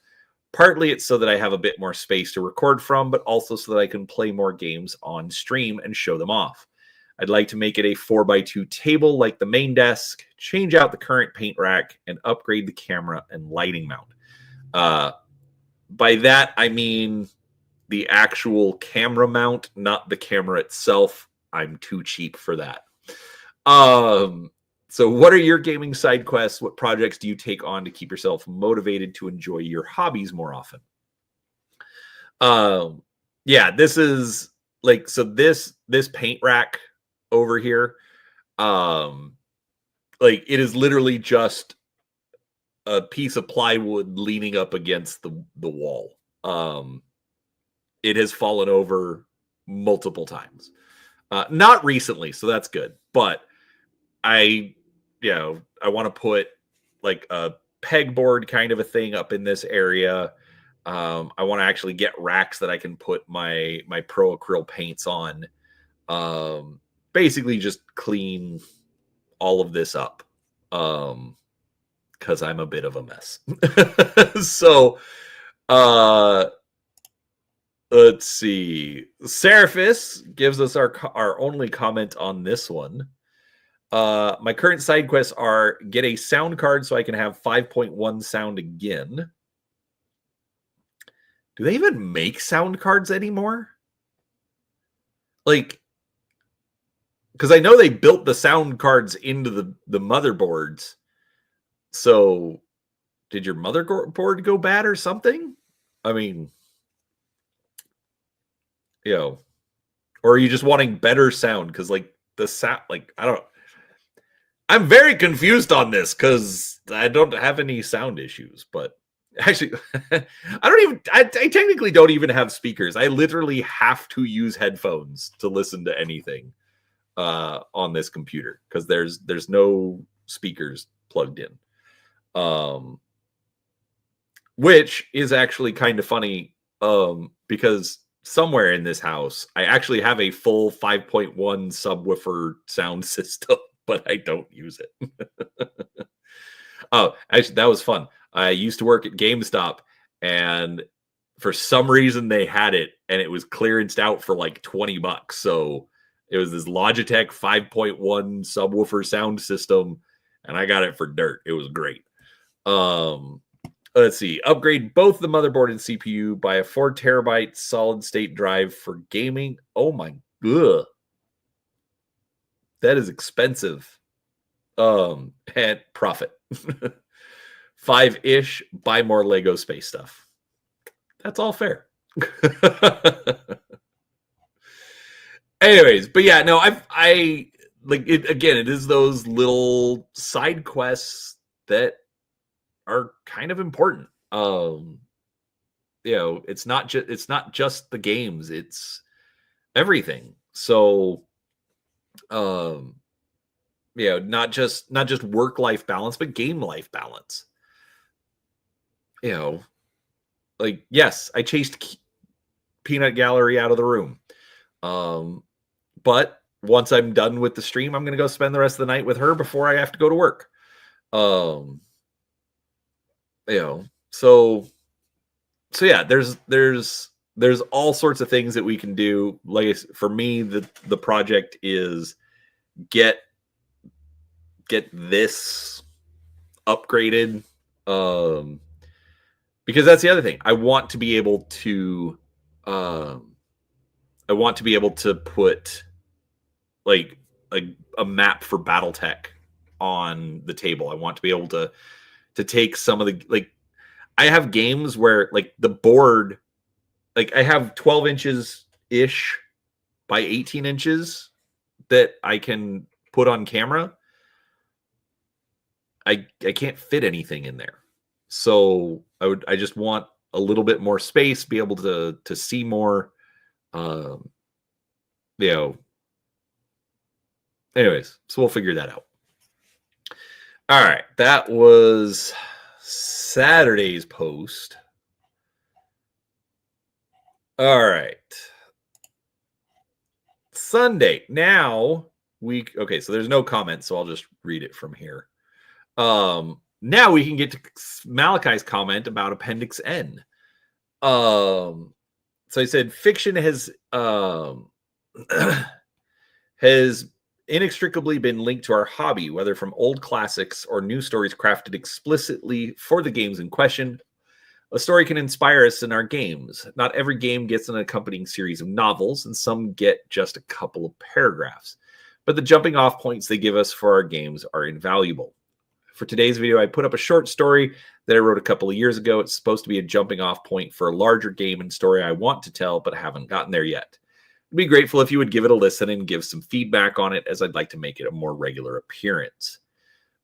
Partly it's so that I have a bit more space to record from, but also so that I can play more games on stream and show them off. I'd like to make it a 4x2 table like the main desk, change out the current paint rack, and upgrade the camera and lighting mount. By that, I mean the actual camera mount, not the camera itself. I'm too cheap for that. So what are your gaming side quests? What projects do you take on to keep yourself motivated to enjoy your hobbies more often? Yeah, this is like, so this paint rack over here, like it is literally just a piece of plywood leaning up against the wall. It has fallen over multiple times. Not recently, so that's good. But I want to put like a pegboard kind of a thing up in this area. I want to actually get racks that I can put my pro acrylic paints on. Basically just clean all of this up. Because I'm a bit of a mess. So let's see. Seraphis gives us our only comment on this one. My current side quests are get a sound card so I can have 5.1 sound again. Do they even make sound cards anymore? Like, because I know they built the sound cards into the motherboards. So did your motherboard go bad or something? I mean, or are you just wanting better sound? Because like the sound, like, I don't know. I'm very confused on this because I don't have any sound issues, but actually, I technically don't even have speakers. I literally have to use headphones to listen to anything on this computer because there's no speakers plugged in. Which is actually kind of funny because somewhere in this house, I actually have a full 5.1 subwoofer sound system, but I don't use it. Oh, actually, that was fun. I used to work at GameStop, and for some reason they had it, and it was clearanced out for like $20. So it was this Logitech 5.1 subwoofer sound system, and I got it for dirt. It was great. Let's see. Upgrade both the motherboard and CPU by a 4 terabyte solid state drive for gaming. Oh my god. That is expensive. And profit. 5-ish, buy more Lego space stuff. That's all fair. Anyways, but yeah, no, I like it again, it is those little side quests that are kind of important. It's not just the games, it's everything. So not just work-life balance, but game life balance. Like, yes, I chased Peanut Gallery out of the room. But once I'm done with the stream, I'm going to go spend the rest of the night with her before I have to go to work. So yeah, there's all sorts of things that we can do. Like, for me, the project is get this upgraded, because that's the other thing. I want to be able to put like a map for BattleTech on the table. I want to be able to take some of the, like, I have games where like the board, like I have 12 inches ish by 18 inches that I can put on camera. I can't fit anything in there. So I just want a little bit more space, be able to see more. Anyways, so we'll figure that out. All right, that was Saturday's post. All right. Sunday. Now okay, so there's no comment, so I'll just read it from here. Now we can get to Malachi's comment about Appendix N. So I said fiction has has inextricably been linked to our hobby, whether from old classics or new stories crafted explicitly for the games in question. A story can inspire us in our games. Not every game gets an accompanying series of novels, and some get just a couple of paragraphs. But the jumping off points they give us for our games are invaluable. For today's video, I put up a short story that I wrote a couple of years ago. It's supposed to be a jumping off point for a larger game and story I want to tell, but haven't gotten there yet. I'd be grateful if you would give it a listen and give some feedback on it, as I'd like to make it a more regular appearance.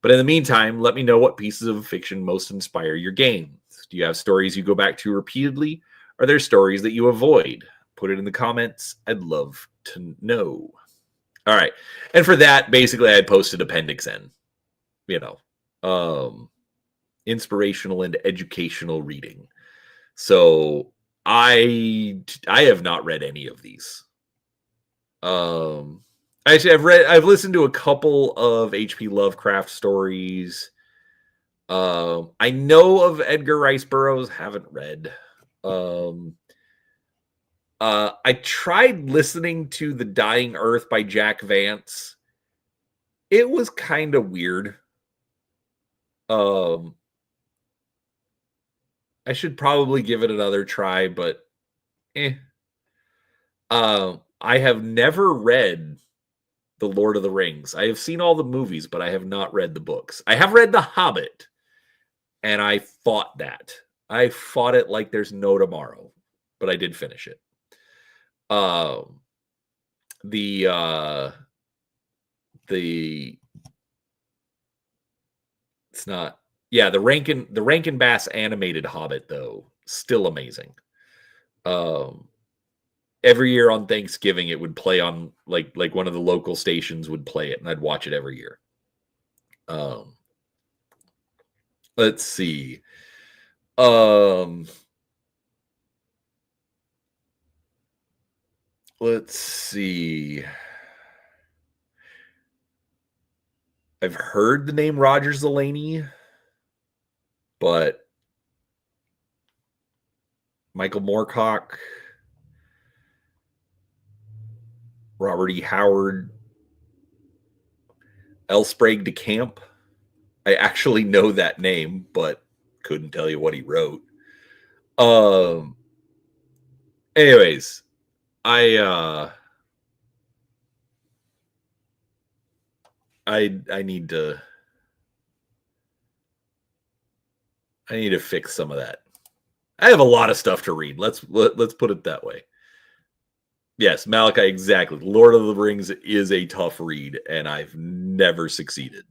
But in the meantime, let me know what pieces of fiction most inspire your games. Do you have stories you go back to repeatedly? Are there stories that you avoid? Put it in the comments. I'd love to know. All right. And for that, basically, I posted Appendix N. Inspirational and educational reading. So I have not read any of these. Actually, I've listened to a couple of H.P. Lovecraft stories. I know of Edgar Rice Burroughs, haven't read. I tried listening to The Dying Earth by Jack Vance. It was kind of weird. I should probably give it another try, but I have never read The Lord of the Rings. I have seen all the movies, but I have not read the books. I have read The Hobbit, and I fought that. I fought it like there's no tomorrow, but I did finish it. It's not, yeah, the Rankin Bass animated Hobbit, though, still amazing. Every year on Thanksgiving, it would play on like one of the local stations would play it, and I'd watch it every year. Let's see. Let's see. I've heard the name Roger Zelazny, but Michael Moorcock, Robert E. Howard, L. Sprague de Camp. I actually know that name, but couldn't tell you what he wrote. Anyways, I need to fix some of that. I have a lot of stuff to read. Let's put it that way. Yes, Malachi, exactly. Lord of the Rings is a tough read, and I've never succeeded.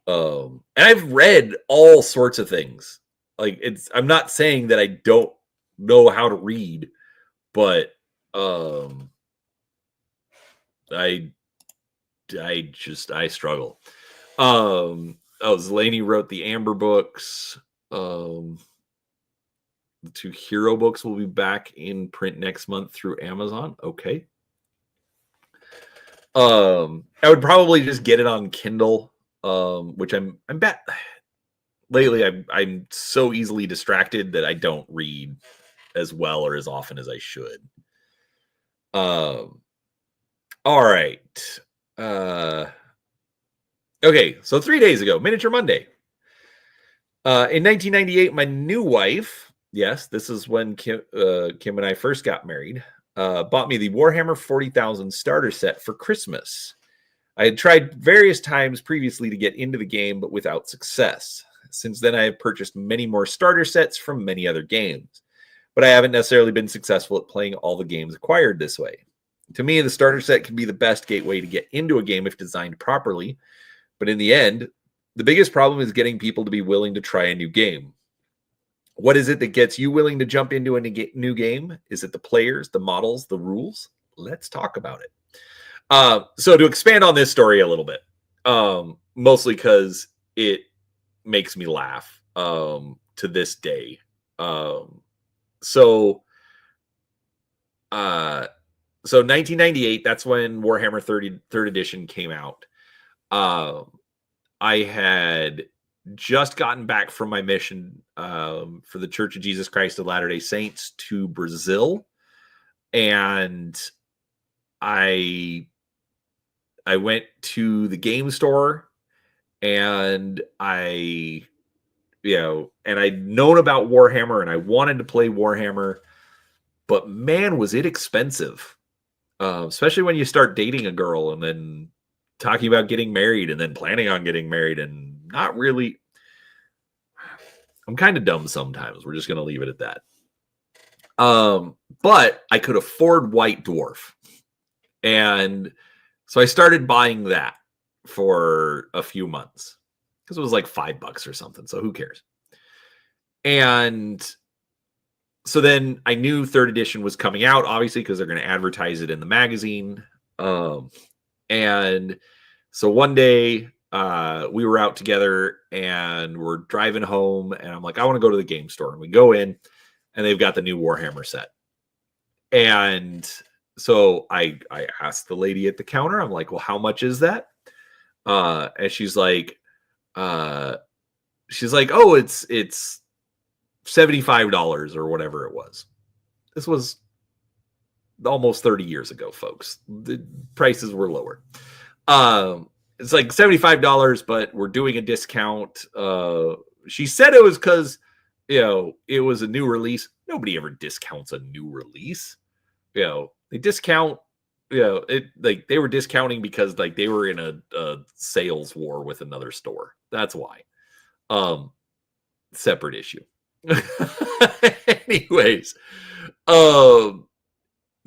And I've read all sorts of things. Like, I'm not saying that I don't know how to read, but I struggle. Zelazny wrote the Amber books. The 2 Hero books will be back in print next month through Amazon. Okay. I would probably just get it on Kindle, which I'm lately I'm so easily distracted that I don't read as well or as often as I should. All right. Okay, so 3 days ago, Miniature Monday. In 1998, my new wife, yes, this is when Kim and I first got married, bought me the Warhammer 40,000 starter set for Christmas. I had tried various times previously to get into the game, but without success. Since then, I have purchased many more starter sets from many other games, but I haven't necessarily been successful at playing all the games acquired this way. To me, the starter set can be the best gateway to get into a game if designed properly, but in the end, the biggest problem is getting people to be willing to try a new game. What is it that gets you willing to jump into a new game? Is it the players, the models, the rules? Let's talk about it. So to expand on this story a little bit, mostly because it makes me laugh to this day. So 1998, that's when Warhammer 3rd edition came out. I had just gotten back from my mission for the Church of Jesus Christ of Latter-day Saints to Brazil, and I went to the game store, and I'd known about Warhammer, and I wanted to play Warhammer, but man, was it expensive. Especially when you start dating a girl and then talking about getting married and then planning on getting married and not really. I'm kind of dumb sometimes. We're just going to leave it at that. But I could afford White Dwarf. And so I started buying that for a few months because it was like $5 or something. So who cares? And so then I knew third edition was coming out, obviously, because they're going to advertise it in the magazine. And so one day we were out together and we're driving home, and I'm like, I want to go to the game store. And we go in, and they've got the new Warhammer set. And so I asked the lady at the counter, I'm like, well, how much is that? And she's like, oh, it's $75 or whatever it was. This was almost 30 years ago, folks. The prices were lower. It's like $75, but we're doing a discount. She said it was because, it was a new release. Nobody ever discounts a new release. They discount, they were discounting because they were in a sales war with another store. That's why. Separate issue. Anyways,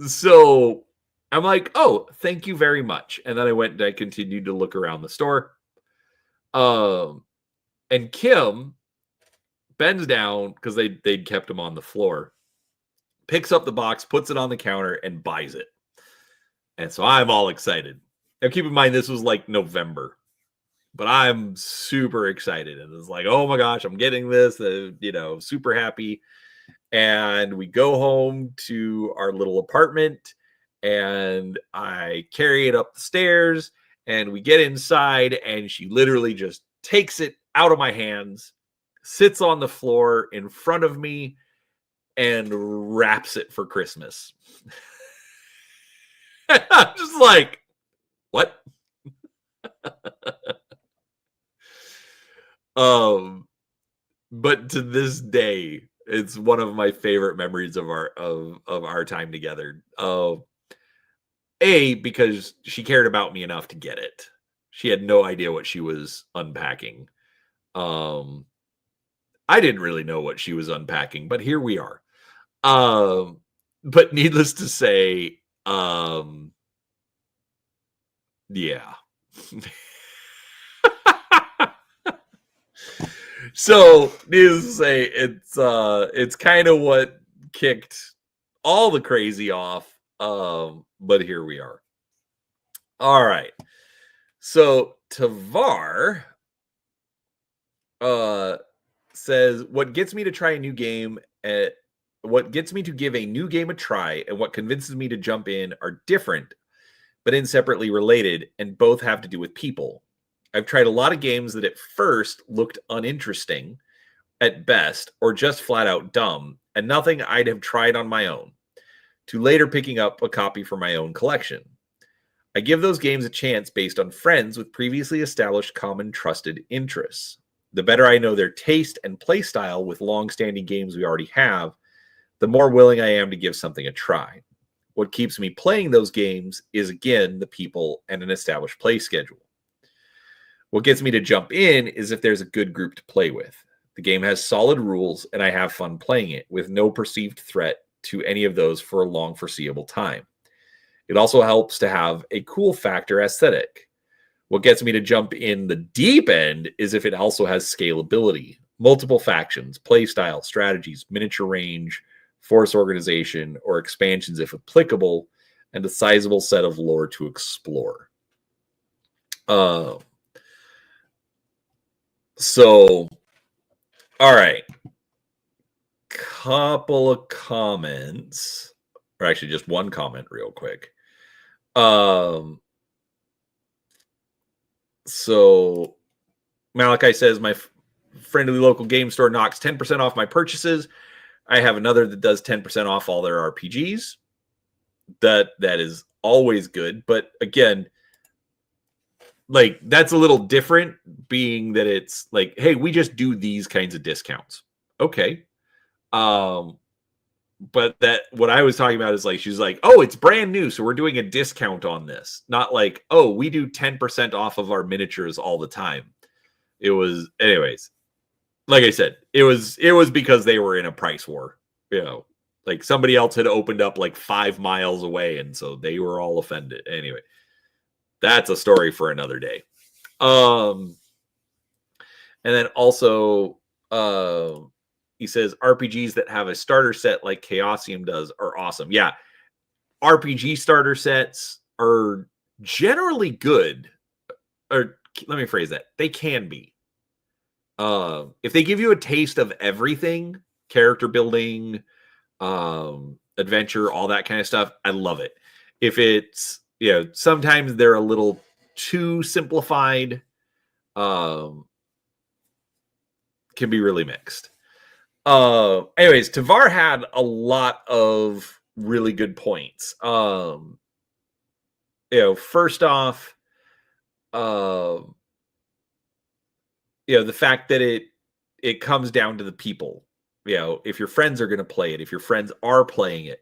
so I'm like, oh, thank you very much. And then I went and I continued to look around the store. And Kim bends down because they'd kept him on the floor, picks up the box, puts it on the counter, and buys it. And so I'm all excited. Now keep in mind, this was like November. But I'm super excited. And it's like, oh my gosh, I'm getting this, super happy. And we go home to our little apartment, and I carry it up the stairs, and we get inside, and she literally just takes it out of my hands, sits on the floor in front of me, and wraps it for Christmas. I'm just like, what? But to this day, it's one of my favorite memories of our time together. Because she cared about me enough to get it. She had no idea what she was unpacking. I didn't really know what she was unpacking, but here we are. But needless to say, yeah. So, needless to say, it's kind of what kicked all the crazy off. But here we are. All right. So Tavar says, what gets me to try a new game, what gets me to give a new game a try, and what convinces me to jump in are different, but inseparably related, and both have to do with people. I've tried a lot of games that at first looked uninteresting at best, or just flat out dumb, and nothing I'd have tried on my own, to later picking up a copy for my own collection. I give those games a chance based on friends with previously established common trusted interests. The better I know their taste and play style with long-standing games we already have, the more willing I am to give something a try. What keeps me playing those games is, again, the people and an established play schedule. What gets me to jump in is if there's a good group to play with. The game has solid rules, and I have fun playing it, with no perceived threat to any of those for a long foreseeable time. It also helps to have a cool factor aesthetic. What gets me to jump in the deep end is if it also has scalability, multiple factions, playstyle, strategies, miniature range, force organization, or expansions if applicable, and a sizable set of lore to explore. So, all right. Couple of comments, or actually just one comment real quick. So Malachi says, friendly local game store knocks 10% off my purchases. I have another that does 10% off all their RPGs. That is always good. But again, like that's a little different, being that it's like, hey, we just do these kinds of discounts. Okay. But that what I was talking about is like, she's like, oh, it's brand new, so we're doing a discount on this. Not like, oh, we do 10% off of our miniatures all the time. It was, anyways, like I said, it was because they were in a price war. You know, like somebody else had opened up like 5 miles away, and so they were all offended. Anyway, that's a story for another day. And then also, he says RPGs that have a starter set like Chaosium does are awesome. Yeah, RPG starter sets are generally good. Or let me phrase that. They can be. If they give you a taste of everything, character building, adventure, all that kind of stuff, I love it. If it's, sometimes they're a little too simplified, can be really mixed. Anyways, Tavar had a lot of really good points. First off, the fact that it comes down to the people. If your friends are going to play it, if your friends are playing it,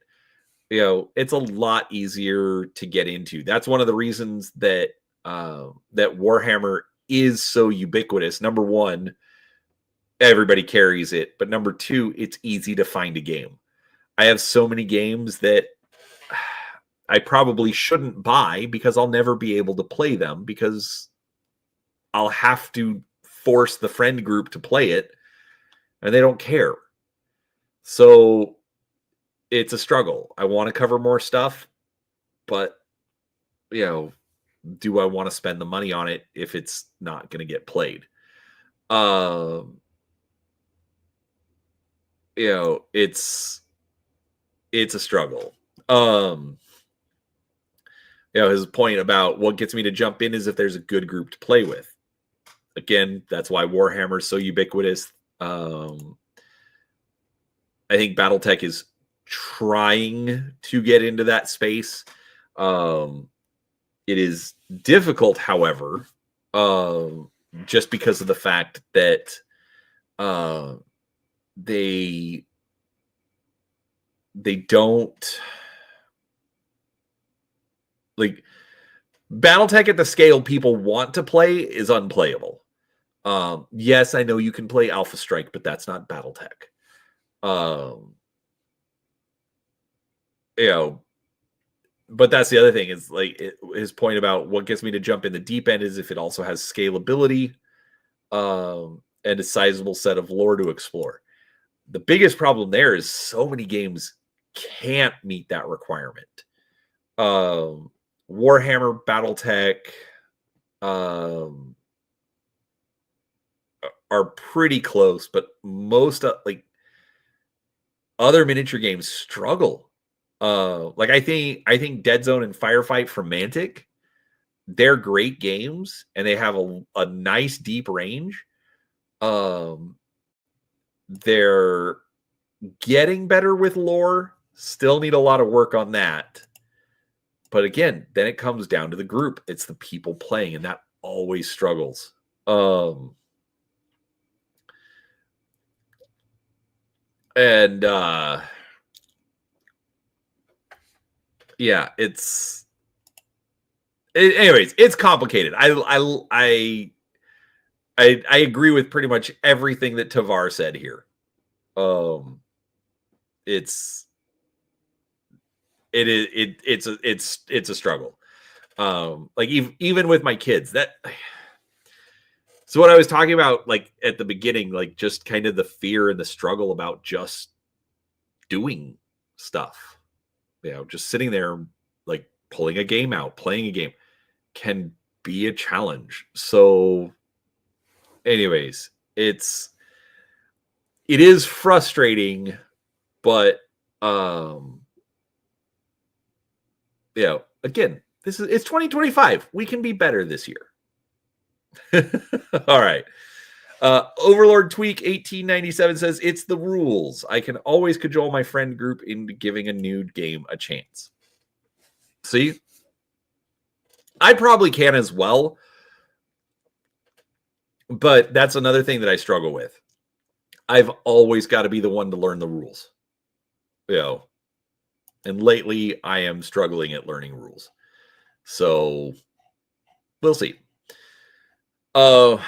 it's a lot easier to get into. That's one of the reasons that that Warhammer is so ubiquitous. Number one, everybody carries it, but number two, it's easy to find a game. I have so many games that I probably shouldn't buy because I'll never be able to play them, because I'll have to force the friend group to play it, and they don't care. So it's a struggle. I want to cover more stuff, but do I want to spend the money on it if it's not going to get played? It's a struggle. His point about what gets me to jump in is if there's a good group to play with. Again, that's why Warhammer is so ubiquitous. I think BattleTech is trying to get into that space. It is difficult, however, just because of the fact that they don't, like, BattleTech at the scale people want to play is unplayable. Yes, I know you can play Alpha Strike, but that's not BattleTech. But that's the other thing, is like his point about what gets me to jump in the deep end is if it also has scalability, and a sizable set of lore to explore. The biggest problem there is so many games can't meet that requirement. Warhammer, BattleTech, are pretty close, but most other miniature games struggle. I think Dead Zone and Firefight from Mantic, they're great games and they have a nice deep range. They're getting better with lore, still need a lot of work on that. But again, then it comes down to the group. It's the people playing, and that always struggles. Anyways, it's complicated. I agree with pretty much everything that Tavar said here. It's a struggle. Even with my kids, so what I was talking about, like at the beginning, like just kind of the fear and the struggle about just doing stuff, just sitting there, like pulling a game out, playing a game can be a challenge. So anyways, it is frustrating, but again, it's 2025. We can be better this year. All right. Overlord Tweak 1897 says it's the rules. I can always cajole my friend group into giving a new game a chance. See, I probably can as well, but that's another thing that I struggle with. I've always got to be the one to learn the rules, and lately I am struggling at learning rules. So we'll see. All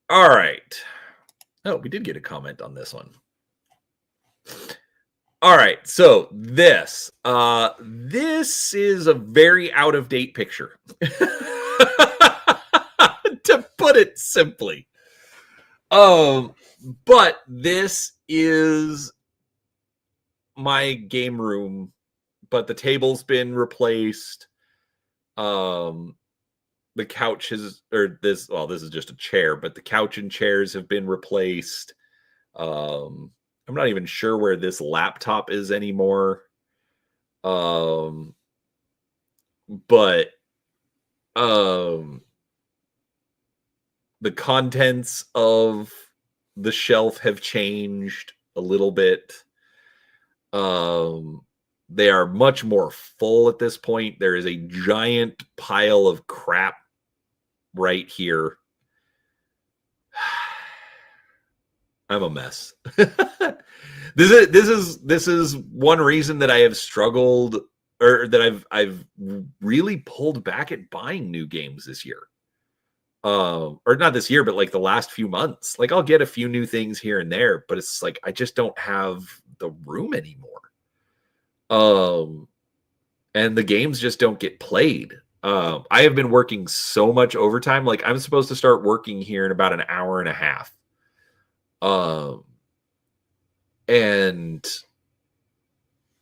right. Oh, we did get a comment on this one. All right, so this is a very out of date picture, to put it simply. But this is my game room, but the table's been replaced. The couch is, this is just a chair, but the couch and chairs have been replaced. I'm not even sure where this laptop is anymore. But the contents of the shelf have changed a little bit. They are much more full at this point. There is a giant pile of crap right here. I'm a mess. This is one reason that I have struggled, or that I've really pulled back at buying new games this year. Or not this year, but like the last few months. Like I'll get a few new things here and there, but it's like I just don't have the room anymore. And the games just don't get played. I have been working so much overtime. Like I'm supposed to start working here in about an hour and a half. And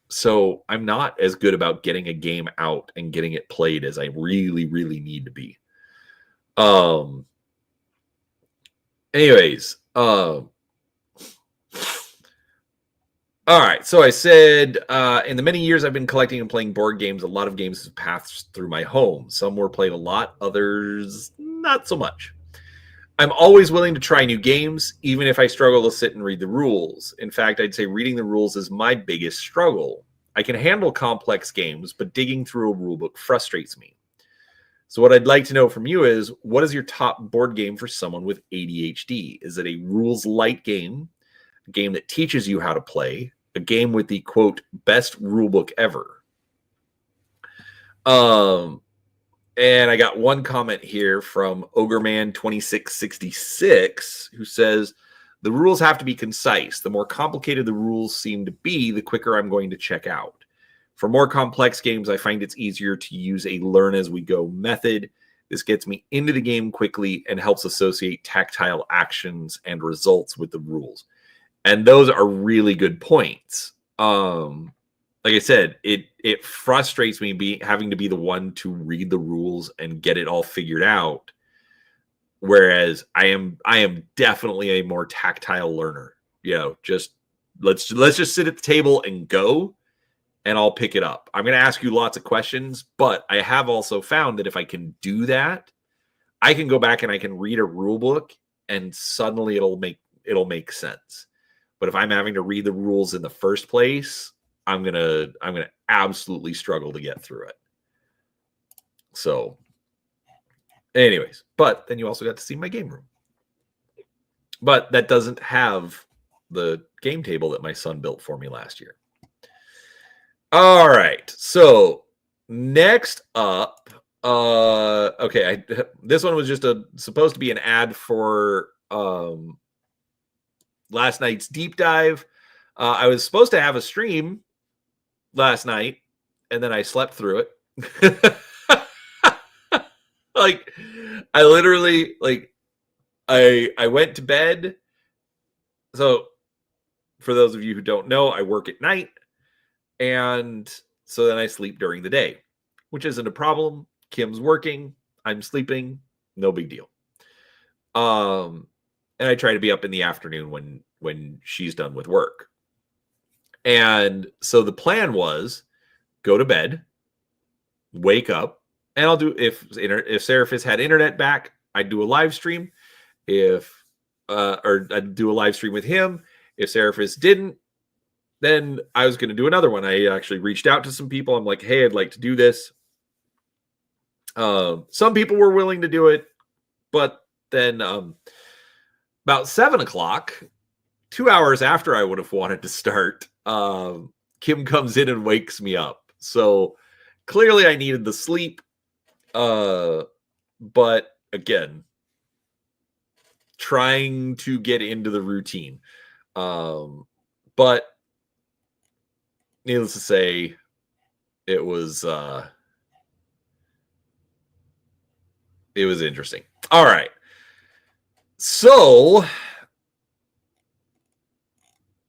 so I'm not as good about getting a game out and getting it played as I really, really need to be. Anyways, all right. So I said, in the many years I've been collecting and playing board games, a lot of games have passed through my home. Some were played a lot, others not so much. I'm always willing to try new games, even if I struggle to sit and read the rules. In fact, I'd say reading the rules is my biggest struggle. I can handle complex games, but digging through a rulebook frustrates me. So what I'd like to know from you is, what is your top board game for someone with ADHD? Is it a rules light game, a game that teaches you how to play, a game with the, quote, best rulebook ever? And I got one comment here from Ogreman2666, who says, the rules have to be concise. The more complicated the rules seem to be, the quicker I'm going to check out. For more complex games, I find it's easier to use a learn-as-we-go method. This gets me into the game quickly and helps associate tactile actions and results with the rules. And those are really good points. Like I said, it frustrates me having to be the one to read the rules and get it all figured out. Whereas I am definitely a more tactile learner. Just let's just sit at the table and go, and I'll pick it up. I'm going to ask you lots of questions, but I have also found that if I can do that, I can go back and I can read a rule book, and suddenly it'll make sense. But if I'm having to read the rules in the first place, I'm gonna absolutely struggle to get through it. So, anyways, but then you also got to see my game room. But that doesn't have the game table that my son built for me last year. All right, so next up, okay, this one was just supposed to be an ad for last night's deep dive. I was supposed to have a stream last night, and then I slept through it. Like, I literally, I went to bed. So for those of you who don't know, I work at night, and so then I sleep during the day, which isn't a problem. Kim's working, I'm sleeping, no big deal. And I try to be up in the afternoon when she's done with work. And so the plan was go to bed, wake up, and I'll do, if Seraphis had internet back, I'd do a live stream. If or I'd do a live stream with him. If Seraphis didn't, then I was going to do another one. I actually reached out to some people. I'm like, hey, I'd like to do this. Some people were willing to do it, but then about 7:00, 2 hours after I would have wanted to start, Kim comes in and wakes me up. So clearly I needed the sleep. But again, trying to get into the routine. But needless to say, it was interesting. All right. So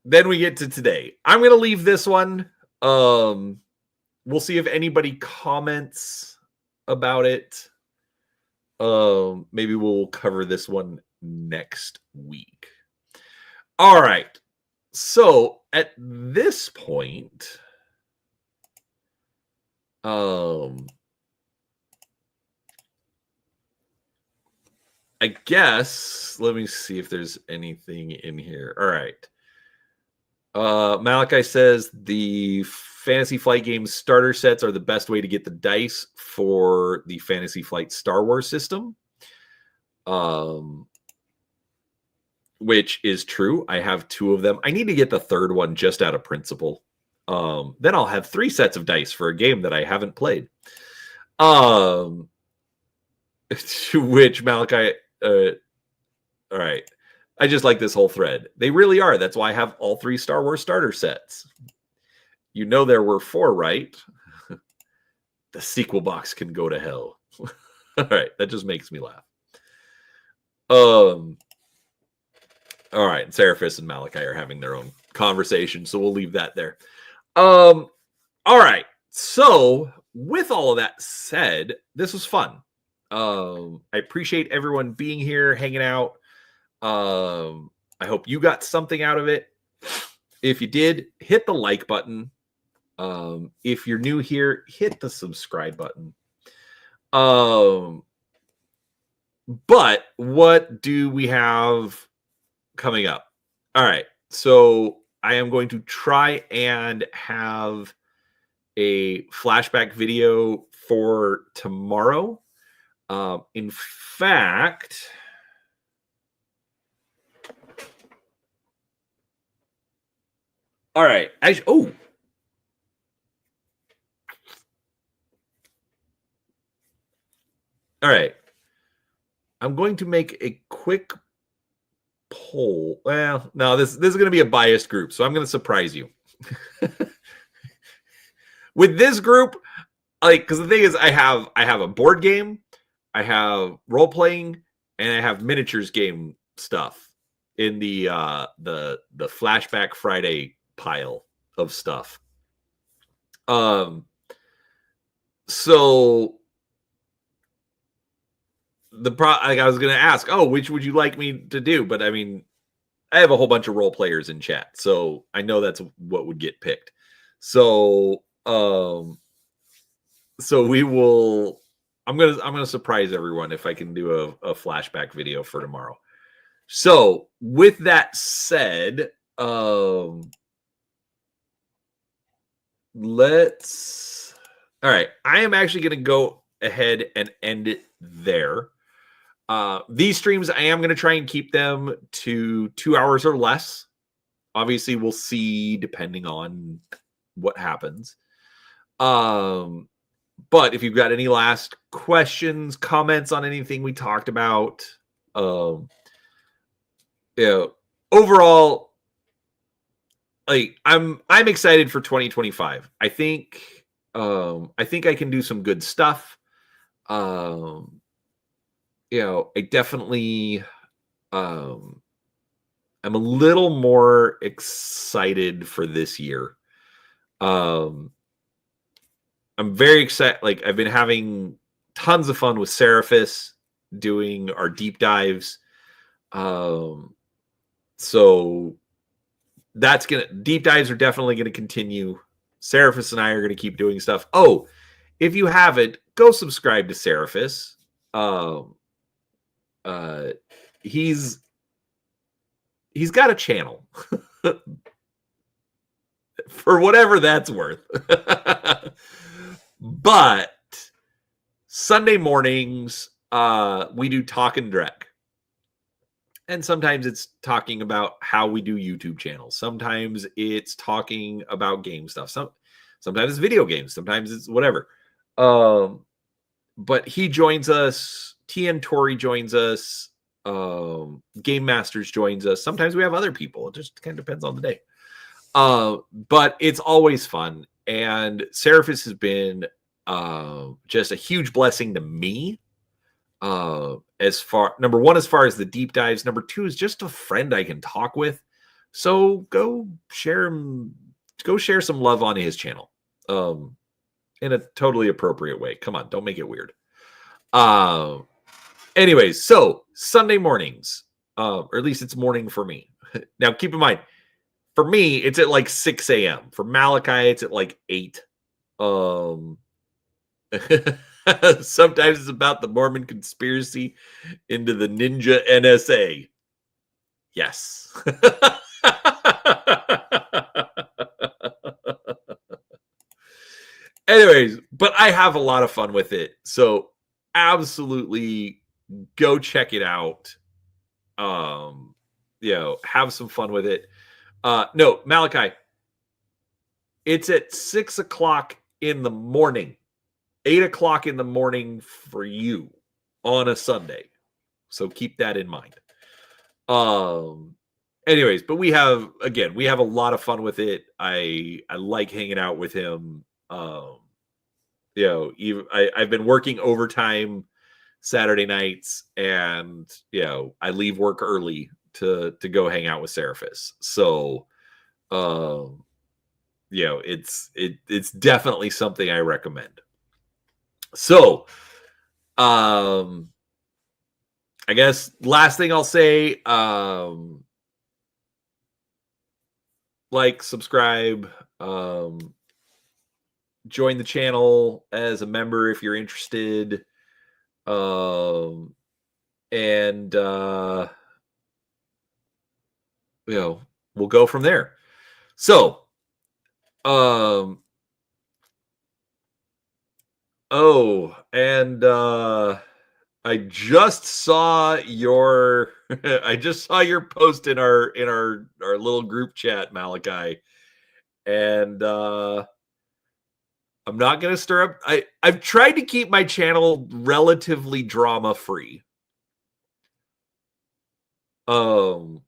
then we get to today. I'm going to leave this one. We'll see if anybody comments about it. Maybe we'll cover this one next week. All right. So at this point, I guess, let me see if there's anything in here. All right. Malachi says the Fantasy Flight Games starter sets are the best way to get the dice for the Fantasy Flight Star Wars system. Which is true. I have 2 of them. I need to get the third one just out of principle. Then I'll have 3 sets of dice for a game that I haven't played. To which Malachi, all right. I just like this whole thread. They really are. That's why I have all 3 Star Wars starter sets. You know there were 4, right? The sequel box can go to hell. All right. That just makes me laugh. All right. Seraphis and Malachi are having their own conversation, so we'll leave that there. All right. So with all of that said, this was fun. I appreciate everyone being here, hanging out. I hope you got something out of it. If you did, hit the like button. If you're new here, hit the subscribe button. But what do we have coming up? All right. So I am going to try and have a flashback video for tomorrow. In fact, all right. All right. I'm going to make a quick poll. Well, no, this is going to be a biased group, so I'm going to surprise you. With this group, like, because the thing is, I have a board game, I have role playing, and I have miniatures game stuff in the Flashback Friday pile of stuff. So I was going to ask, which would you like me to do? But I mean, I have a whole bunch of role players in chat, so I know that's what would get picked. So, we will. I'm gonna surprise everyone if I can do a flashback video for tomorrow. So, with that said, let's. All right, I am actually going to go ahead and end it there. These streams, I am going to try and keep them to 2 hours or less. Obviously, we'll see depending on what happens. But if you've got any last questions, comments on anything we talked about, overall, like I'm excited for 2025. I think I can do some good stuff. I definitely I'm a little more excited for this year. I'm very excited. Like, I've been having tons of fun with Seraphis doing our deep dives. So deep dives are definitely gonna continue. Seraphis and I are gonna keep doing stuff. Oh, if you haven't, go subscribe to Seraphis. He's he's got a channel for whatever that's worth. But Sunday mornings, we do Talk and Drek. And sometimes it's talking about how we do YouTube channels. Sometimes it's talking about game stuff. Sometimes it's video games. Sometimes it's whatever. But he joins us. TN Tori joins us. Game Masters joins us. Sometimes we have other people. It just kind of depends on the day. But it's always fun. And Seraphis has been just a huge blessing to me. Number one, as far as the deep dives. Number two is just a friend I can talk with. So go share some love on his channel. In a totally appropriate way. Come on, don't make it weird. Anyways, so Sunday mornings, or at least it's morning for me. Now, keep in mind, for me, it's at like 6 a.m. For Malachi, it's at like 8. Sometimes it's about the Mormon conspiracy into the Ninja NSA. Yes. Anyways, but I have a lot of fun with it. So absolutely go check it out. Have some fun with it. No, Malachi, it's at 6 o'clock in the morning. 8 o'clock in the morning for you on a Sunday. So keep that in mind. Anyways, but we have a lot of fun with it. I like hanging out with him. I've been working overtime Saturday nights, and I leave work early to go hang out with Seraphis. So it's definitely something I recommend. So, I guess last thing I'll say, like, subscribe, join the channel as a member if you're interested, and we'll go from there. So, I just saw your post in our little group chat, Malachi, and I'm not gonna stir up. I've tried to keep my channel relatively drama free. Not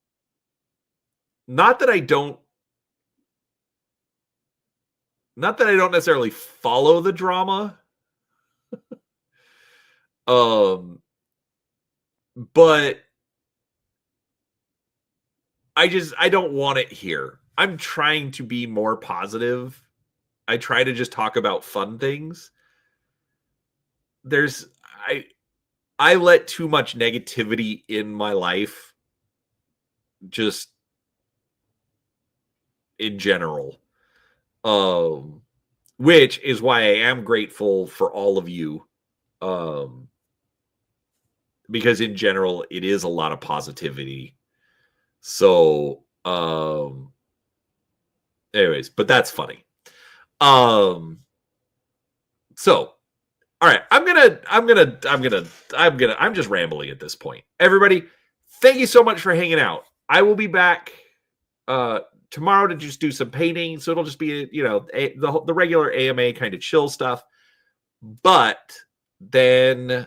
that I don't necessarily follow the drama. But I don't want it here. I'm trying to be more positive. I try to just talk about fun things. I let too much negativity in my life, just in general. Which is why I am grateful for all of you. Because in general, it is a lot of positivity. So, anyways, but that's funny. So, all right, I'm just rambling at this point. Everybody, thank you so much for hanging out. I will be back tomorrow to just do some painting. So it'll just be, the regular AMA kind of chill stuff. But then,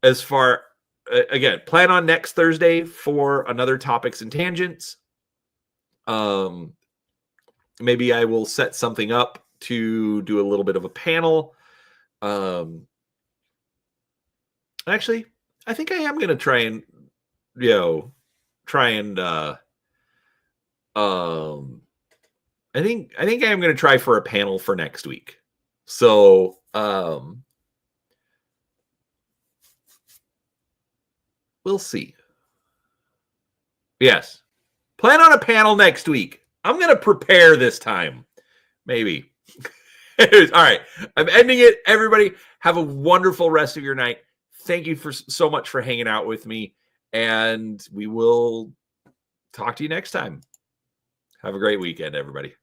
as far, again, plan on next Thursday for another Topics and Tangents. Maybe I will set something up to do a little bit of a panel. Actually, I think I am going to try and, I think I am going to try for a panel for next week. So, we'll see. Yes. Plan on a panel next week. I'm going to prepare this time. Maybe. All right. I'm ending it. Everybody, have a wonderful rest of your night. Thank you so much for hanging out with me. And we will talk to you next time. Have a great weekend, everybody.